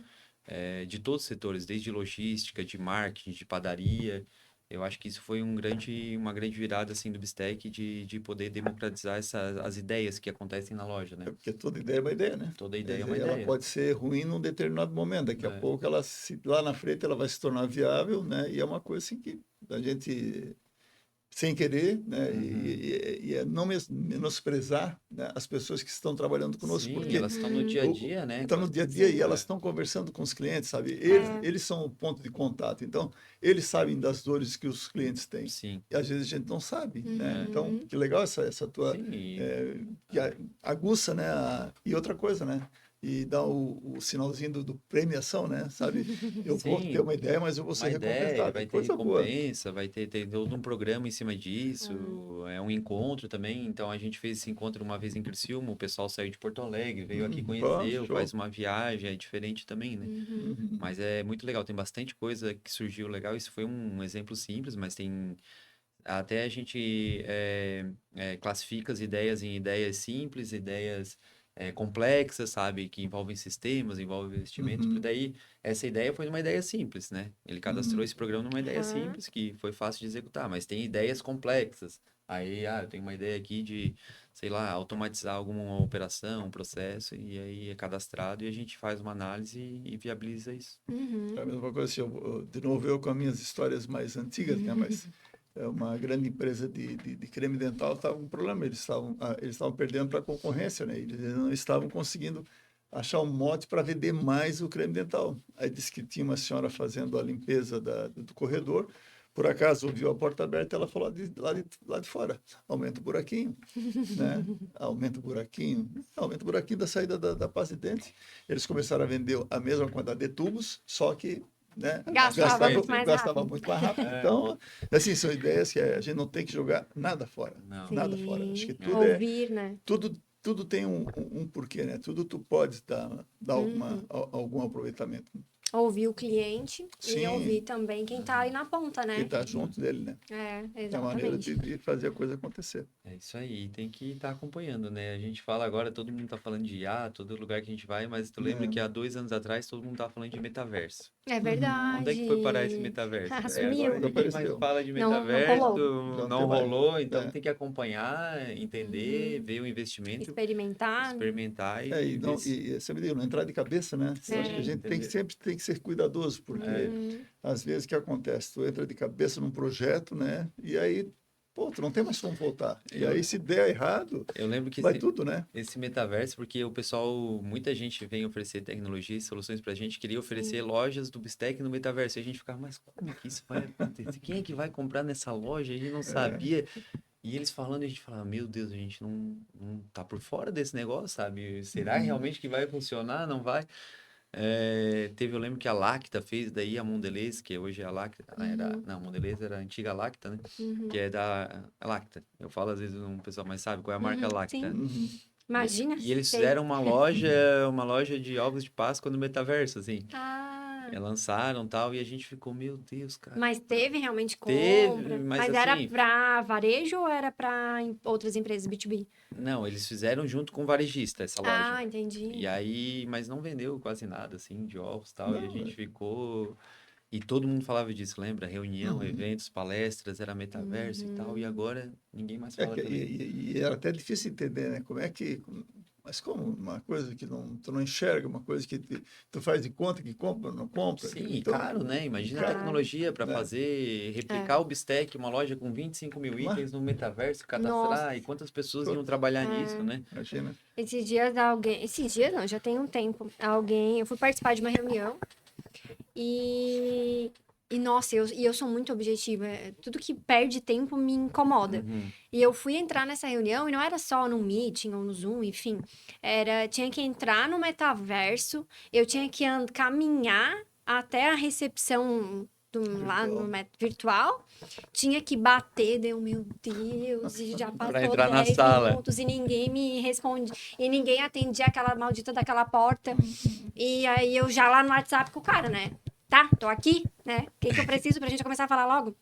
de todos os setores, desde logística, de marketing, de padaria, eu acho que isso foi uma grande virada assim do Bistec de poder democratizar as ideias que acontecem na loja, né? Porque toda ideia é uma ideia, né? Toda Quer ideia é uma dizer, ela ideia. pode ser ruim num determinado momento, daqui a É. pouco lá na frente ela vai se tornar viável, né? E é uma coisa assim que a gente sem querer, né? E é não menosprezar, né, as pessoas que estão trabalhando conosco, Sim, porque elas estão no dia a dia, né? estão com no as dia a dia pessoas, e elas é. estão conversando com os clientes, sabe? É. Eles são o ponto de contato, então eles sabem das dores que os clientes têm. Sim, E às vezes a gente não sabe, né? Então, Uhum. que legal essa tua sim, que aguça, né? E outra coisa, né? E dá o sinalzinho do premiação, né? Sabe? Eu vou ter sim, uma ideia, mas eu vou ser uma ideia, recompensado. É vai ter coisa boa. recompensa, vai ter todo um programa em cima disso, é um encontro também. Então a gente fez esse encontro uma vez em Criciúma, o pessoal saiu de Porto Alegre, veio aqui Ó, conheceu, show. faz uma viagem, é diferente também, né? Uhum. Uhum. Mas é muito legal, tem bastante coisa que surgiu legal. Isso foi um exemplo simples, mas tem. Até a gente classifica as ideias em ideias simples, ideias complexas, sabe? Que envolvem sistemas, envolvem investimentos. Porque Uhum. daí, essa ideia foi uma ideia simples, né? Ele cadastrou Uhum. esse programa numa ideia Aham. simples, que foi fácil de executar, mas tem ideias complexas. Aí, eu tenho uma ideia aqui de, sei lá, automatizar alguma operação, um processo, e aí é cadastrado e a gente faz uma análise e viabiliza isso. Uhum. É a mesma coisa, assim, de novo eu com as minhas histórias mais antigas, né? Mas é uma grande empresa de creme dental estava com um problema, eles estavam perdendo para a concorrência, né? Eles não estavam conseguindo achar um mote para vender mais o creme dental. Aí disse que tinha uma senhora fazendo a limpeza do corredor, por acaso ouviu a porta aberta, ela falou lá de fora, aumenta o buraquinho, né? Aumenta o buraquinho da saída da pasta de dente. Eles começaram a vender a mesma quantidade de tubos, só que, né, Gastava muito mais gastava rápido. muito mais rápido. Então, assim, são ideias que a gente não tem que jogar nada fora. Não. Nada fora. Acho que Sim. tudo Ouvir, né? tudo tem um porquê, né? Tudo tu pode dar Uhum. algum aproveitamento. Ouvir o cliente e ouvir Sim, também quem tá aí na ponta, quem né? está junto dele, né? É, É a maneira exatamente. de fazer a coisa acontecer. É isso aí, tem que estar acompanhando, né? A gente fala agora, todo mundo tá falando de IA, todo lugar que a gente vai, mas tu lembra que É. há 2 anos atrás todo mundo tava falando de metaverso. É Uhum. Onde é que foi parar esse verdade. metaverso? Daí Sumiu. agora ninguém mais Desapareceu. fala de Não metaverso, colou. Não tem não mais. rolou, então É. tem que acompanhar, entender, Uhum. ver o investimento, Experimentar. experimentar É, e ver se... você me diga, não entrar de cabeça, né? Eu acho que a Sim, É. gente entender. sempre tem que ser cuidadoso, porque Uhum. às vezes o que acontece? Tu entra de cabeça num projeto, né? E aí, pô, tu não tem mais como voltar. E Eu, aí, se der errado, eu lembro que vai tudo, né? esse metaverso, porque o pessoal, muita gente vem oferecer tecnologia e soluções pra gente, queria oferecer Sim. lojas do Bistec no metaverso. E a gente ficava, mas como que isso vai acontecer? Quem é que vai comprar nessa loja? A gente não sabia. E eles falando, a gente falava, meu Deus, a gente não tá por fora desse negócio, sabe? Será Uhum. realmente que vai funcionar? Não vai? Eu lembro que a Lacta fez daí a Mondelez, que hoje é a Lacta, Uhum. não, a Mondelez era a antiga Lacta, né? Que Uhum. é da a Lacta. Eu falo às vezes um pessoal mais sabe qual é a marca Uhum. Lacta. Sim. Uhum. Imagina, E eles sei. fizeram uma loja de ovos de Páscoa no metaverso, assim. Ah, Lançaram tal, e a gente ficou, meu Deus, cara. mas teve realmente Teve, compra. mas Mas era assim, pra varejo ou era pra outras empresas B2B? não, eles fizeram junto com o varejista essa loja. Ah, entendi. E aí, mas não vendeu quase nada, assim, de ovos e tal, e a Não, gente ficou. E todo mundo falava disso, lembra? Reunião, uhum. eventos, palestras, era metaverso e tal, e Uhum. agora ninguém mais fala também. E era até difícil entender, né? Mas como uma coisa que tu não enxerga, uma coisa que tu faz de conta que compra, não compra. Sim, e Então, caro, né? Imagina a caro, Caro. tecnologia para né? fazer, É. replicar o Bistec, uma loja com 25 mil Mas, itens no metaverso, Nossa. cadastrar, e quantas pessoas iam putz, trabalhar nisso, É. né? imagina. Esses dias não, já tem um tempo. Eu fui participar de uma reunião e. E nossa, eu sou muito objetiva. Tudo que perde tempo me incomoda. Uhum. E eu fui entrar nessa reunião e não era só no Meeting ou no Zoom, enfim. Tinha que entrar no metaverso, eu tinha que caminhar até a recepção lá no Virtual. virtual, tinha que bater, deu, meu Deus, e já Para passou entrar na 10 sala. minutos e ninguém me responde, e ninguém atendia aquela maldita daquela porta. E aí eu já lá no WhatsApp com o cara, né? Tá, tô aqui, né? O que eu preciso pra gente começar a falar logo?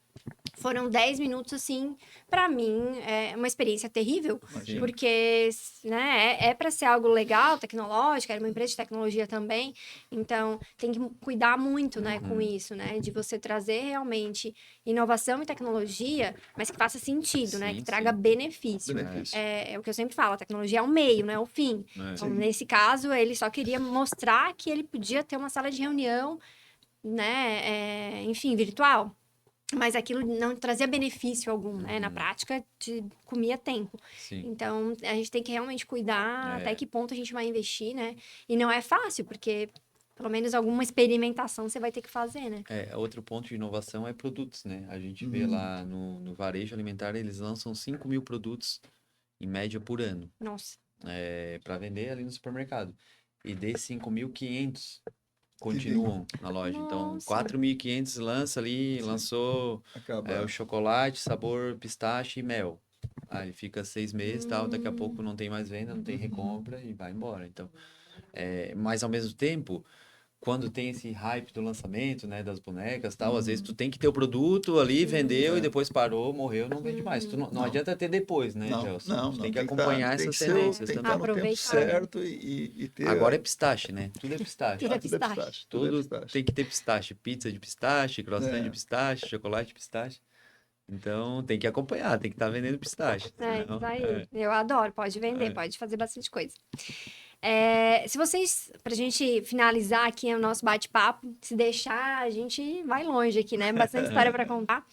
Foram 10 minutos, assim, pra mim, é uma experiência terrível, Imagina. porque, né, é pra ser algo legal, tecnológico, era uma empresa de tecnologia também, então tem que cuidar muito, né, com isso, né, de você trazer realmente inovação e tecnologia, mas que faça sentido, né, que Sim, traga sim. benefício. Benefício. É o que eu sempre falo, a tecnologia é o meio, não é o fim. É. Então, Sim. nesse caso, ele só queria mostrar que ele podia ter uma sala de reunião, né, enfim, virtual. mas aquilo não trazia benefício algum, né? Na Uhum. prática, te comia tempo. Sim. Então, a gente tem que realmente cuidar É. até que ponto a gente vai investir, né? E não é fácil, porque pelo menos alguma experimentação você vai ter que fazer, né? Outro ponto de inovação é produtos, né? A gente vê lá no varejo alimentar, eles lançam 5.000 produtos, em média, por ano, Nossa. para vender ali no supermercado. E desses 5.500 Que vem, continuam na loja. Então, Nossa. 4.500 lança ali, sim, lançou o acaba. chocolate, sabor pistache e mel. Aí ele fica 6 meses e tal, daqui a pouco não tem mais venda, não tem recompra e vai embora. Então, mas ao mesmo tempo, quando tem esse hype do lançamento, né, das bonecas e tal, às vezes tu tem que ter o produto ali, vendeu e É. depois parou, morreu, não vende mais. Tu não Não, adianta ter depois, né, não, Gelson? não, Tu não. tem que Tem que estar, acompanhar tem essas que ser, tendências tem que estar também. no tempo Aproveitar, né? certo e ter. Agora é pistache, né? Tudo é pistache. Tudo é Tudo é pistache. pistache, tudo é Tudo pistache. tem que ter pistache. Pizza de pistache, croissant de É, pistache, chocolate de pistache. Então tem que acompanhar, tem que estar vendendo pistache. É, isso Senão, aí. Eu adoro. Pode vender, é. pode fazer bastante coisa. Se vocês, pra gente finalizar aqui o nosso bate-papo, se deixar, a gente vai longe aqui, né? Bastante história para contar.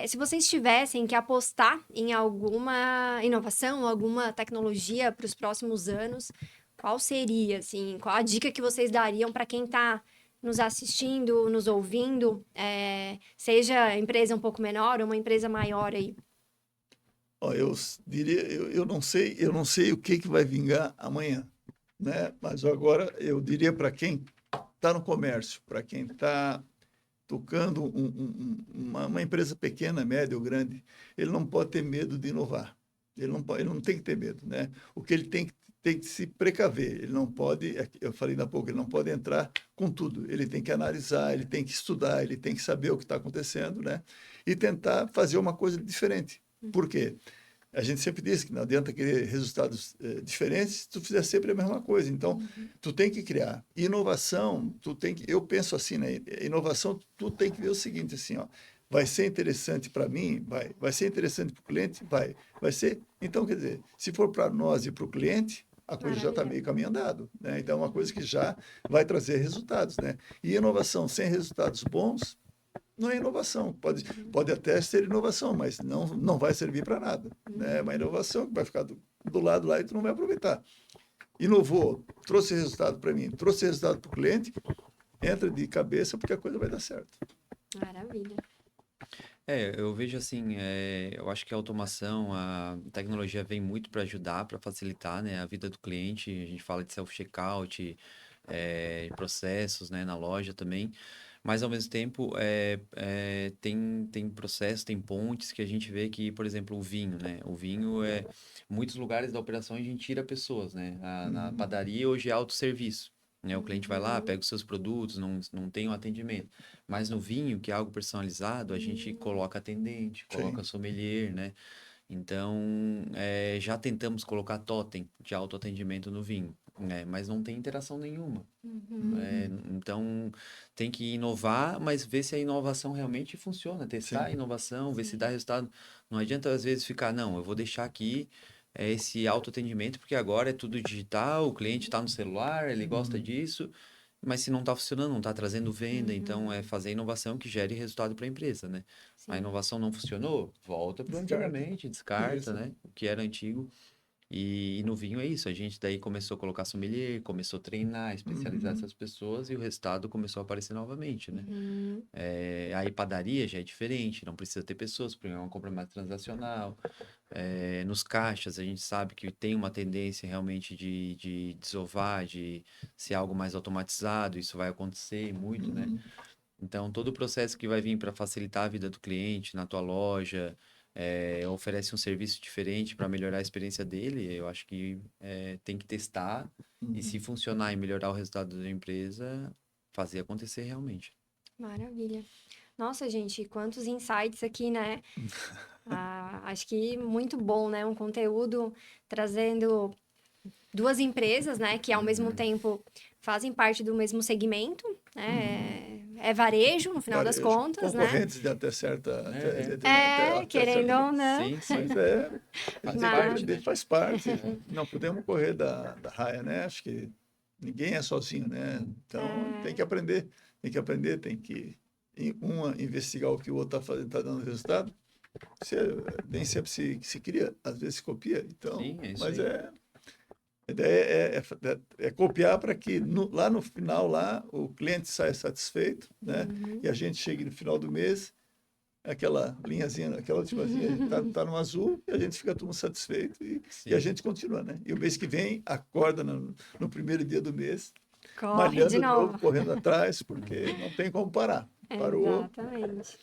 Se vocês tivessem que apostar em alguma inovação, alguma tecnologia para os próximos anos, qual seria, assim? Qual a dica que vocês dariam para quem está nos assistindo, nos ouvindo, seja empresa um pouco menor ou uma empresa maior aí? ó, eu diria, eu não sei o que vai vingar amanhã, né? Mas agora eu diria para quem está no comércio, para quem está tocando uma empresa pequena, média ou grande, ele não pode ter medo de inovar. Ele não tem que ter medo, né? O que ele tem que se precaver. Ele não pode, eu falei há pouco, ele não pode entrar com tudo. Ele tem que analisar, ele tem que estudar, ele tem que saber o que está acontecendo, né? E tentar fazer uma coisa diferente. Por quê? A gente sempre diz que não adianta querer resultados diferentes se tu fizer sempre a mesma coisa. Então, tu tem que criar. Inovação, tu tem que, eu penso assim, né? Inovação, tu tem que ver o seguinte, assim, ó, vai ser interessante para mim, vai ser interessante para o cliente, vai ser. Então, quer dizer, se for para nós e para o cliente, a coisa já está Maravilha. meio caminho andado, né? Então, é uma coisa que já vai trazer resultados, né? E inovação sem resultados bons não é inovação. Pode até ser inovação, mas não vai servir para nada. Né? É uma inovação que vai ficar do lado lá e tu não vai aproveitar. Inovou, trouxe resultado para mim, trouxe resultado para o cliente, entra de cabeça porque a coisa vai dar certo. Maravilha. Eu vejo assim, eu acho que a automação, a tecnologia vem muito para ajudar, para facilitar, né, a vida do cliente. A gente fala de self-checkout, processos, né, na loja também. Mas ao mesmo tempo, tem processos, tem pontes que a gente vê que, por exemplo, o vinho, né? O vinho muitos lugares da operação a gente tira pessoas, né? Na padaria hoje é autosserviço. Né? O cliente vai lá, pega os seus produtos, não tem o atendimento. Mas no vinho, que é algo personalizado, a gente coloca atendente, coloca Sim. sommelier, né? Então, já tentamos colocar totem de autoatendimento no vinho, né? Mas não tem interação nenhuma. Então, tem que inovar, mas ver se a inovação realmente funciona. Testar Sim. a inovação, ver se dá resultado. Não adianta, às vezes, ficar, não, eu vou deixar aqui esse autoatendimento, porque agora é tudo digital, o cliente está no celular, ele gosta disso, mas se não está funcionando, não está trazendo venda, então é fazer inovação que gere resultado para a empresa, né? A Sim. inovação não funcionou, volta para o Descarta. antigamente, descarta, Isso. né? O que era antigo. E no vinho é isso, a gente daí começou a colocar sommelier, começou a treinar, especializar essas pessoas e o resultado começou a aparecer novamente, né? Aí padaria já é diferente, não precisa ter pessoas, porque é uma compra mais transacional. Nos caixas a gente sabe que tem uma tendência realmente de desovar, de ser algo mais automatizado, isso vai acontecer muito, né? Então, todo o processo que vai vir para facilitar a vida do cliente na tua loja, oferece um serviço diferente para melhorar a experiência dele, eu acho que tem que testar e se funcionar e melhorar o resultado da empresa, fazer acontecer realmente. Maravilha. Nossa, gente, quantos insights aqui, né? Acho que muito bom, né? Um conteúdo trazendo duas empresas, né? Que ao mesmo tempo fazem parte do mesmo segmento, né? É varejo, no final das Varejo, contas, né? concorrentes de até certa. Até Querendo certa ou não. Sim, sim. mas a gente Faz tem que parte, aprender, né? faz parte. Não podemos correr da raia, né? Acho que ninguém é sozinho, né? Então, tem que aprender, tem que aprender, tem que investigar o que o outro está fazendo, está dando resultado, você nem sempre se cria, às vezes se copia. Então, Sim, é isso mas aí. a ideia é copiar para que lá no final lá o cliente saia satisfeito, né? E a gente chegue no final do mês, aquela linhazinha, aquela ultimazinha tá no azul e a gente fica todo mundo satisfeito e a Sim. gente continua, né? E o mês que vem acorda no primeiro dia do mês, Corre malhando de de novo, novo. correndo atrás, porque não tem como parar. Parou. Exatamente.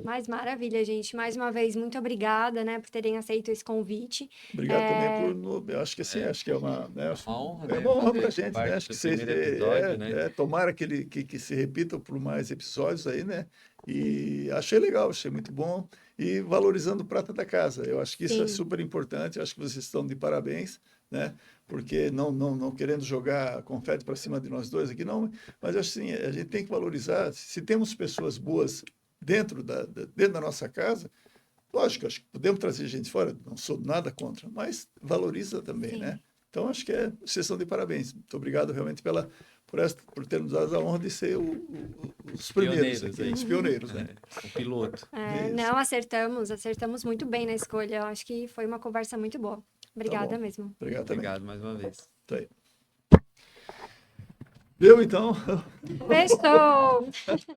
Mas maravilha, gente. Mais uma vez, muito obrigada, né, por terem aceito esse convite. Obrigado também eu acho que assim, acho que é uma, né, Uma honra, é né? uma honra Fazer pra gente, né? parte Acho que do primeiro episódio, né? tomara que se repita por mais episódios aí, né? E achei legal, achei muito bom. E valorizando o prata da casa. Eu acho que isso é Sim. super importante, acho que vocês estão de parabéns, né? Porque não querendo jogar confete para cima de nós dois aqui, não, mas acho assim, a gente tem que valorizar, se temos pessoas boas dentro da nossa casa, lógico, acho que podemos trazer gente de fora, não sou nada contra, mas valoriza também, Sim. né? Então, acho que vocês são de parabéns. Muito obrigado realmente por ter nos dado a honra de ser os primeiros Pioneiros aqui, aí. os pioneiros, né? O piloto. Isso. Não, acertamos muito bem na escolha. Eu acho que foi uma conversa muito boa. Tá Obrigada bom. mesmo. Obrigado também. Obrigado mais uma vez. Isso aí. Viu, então? Fechou!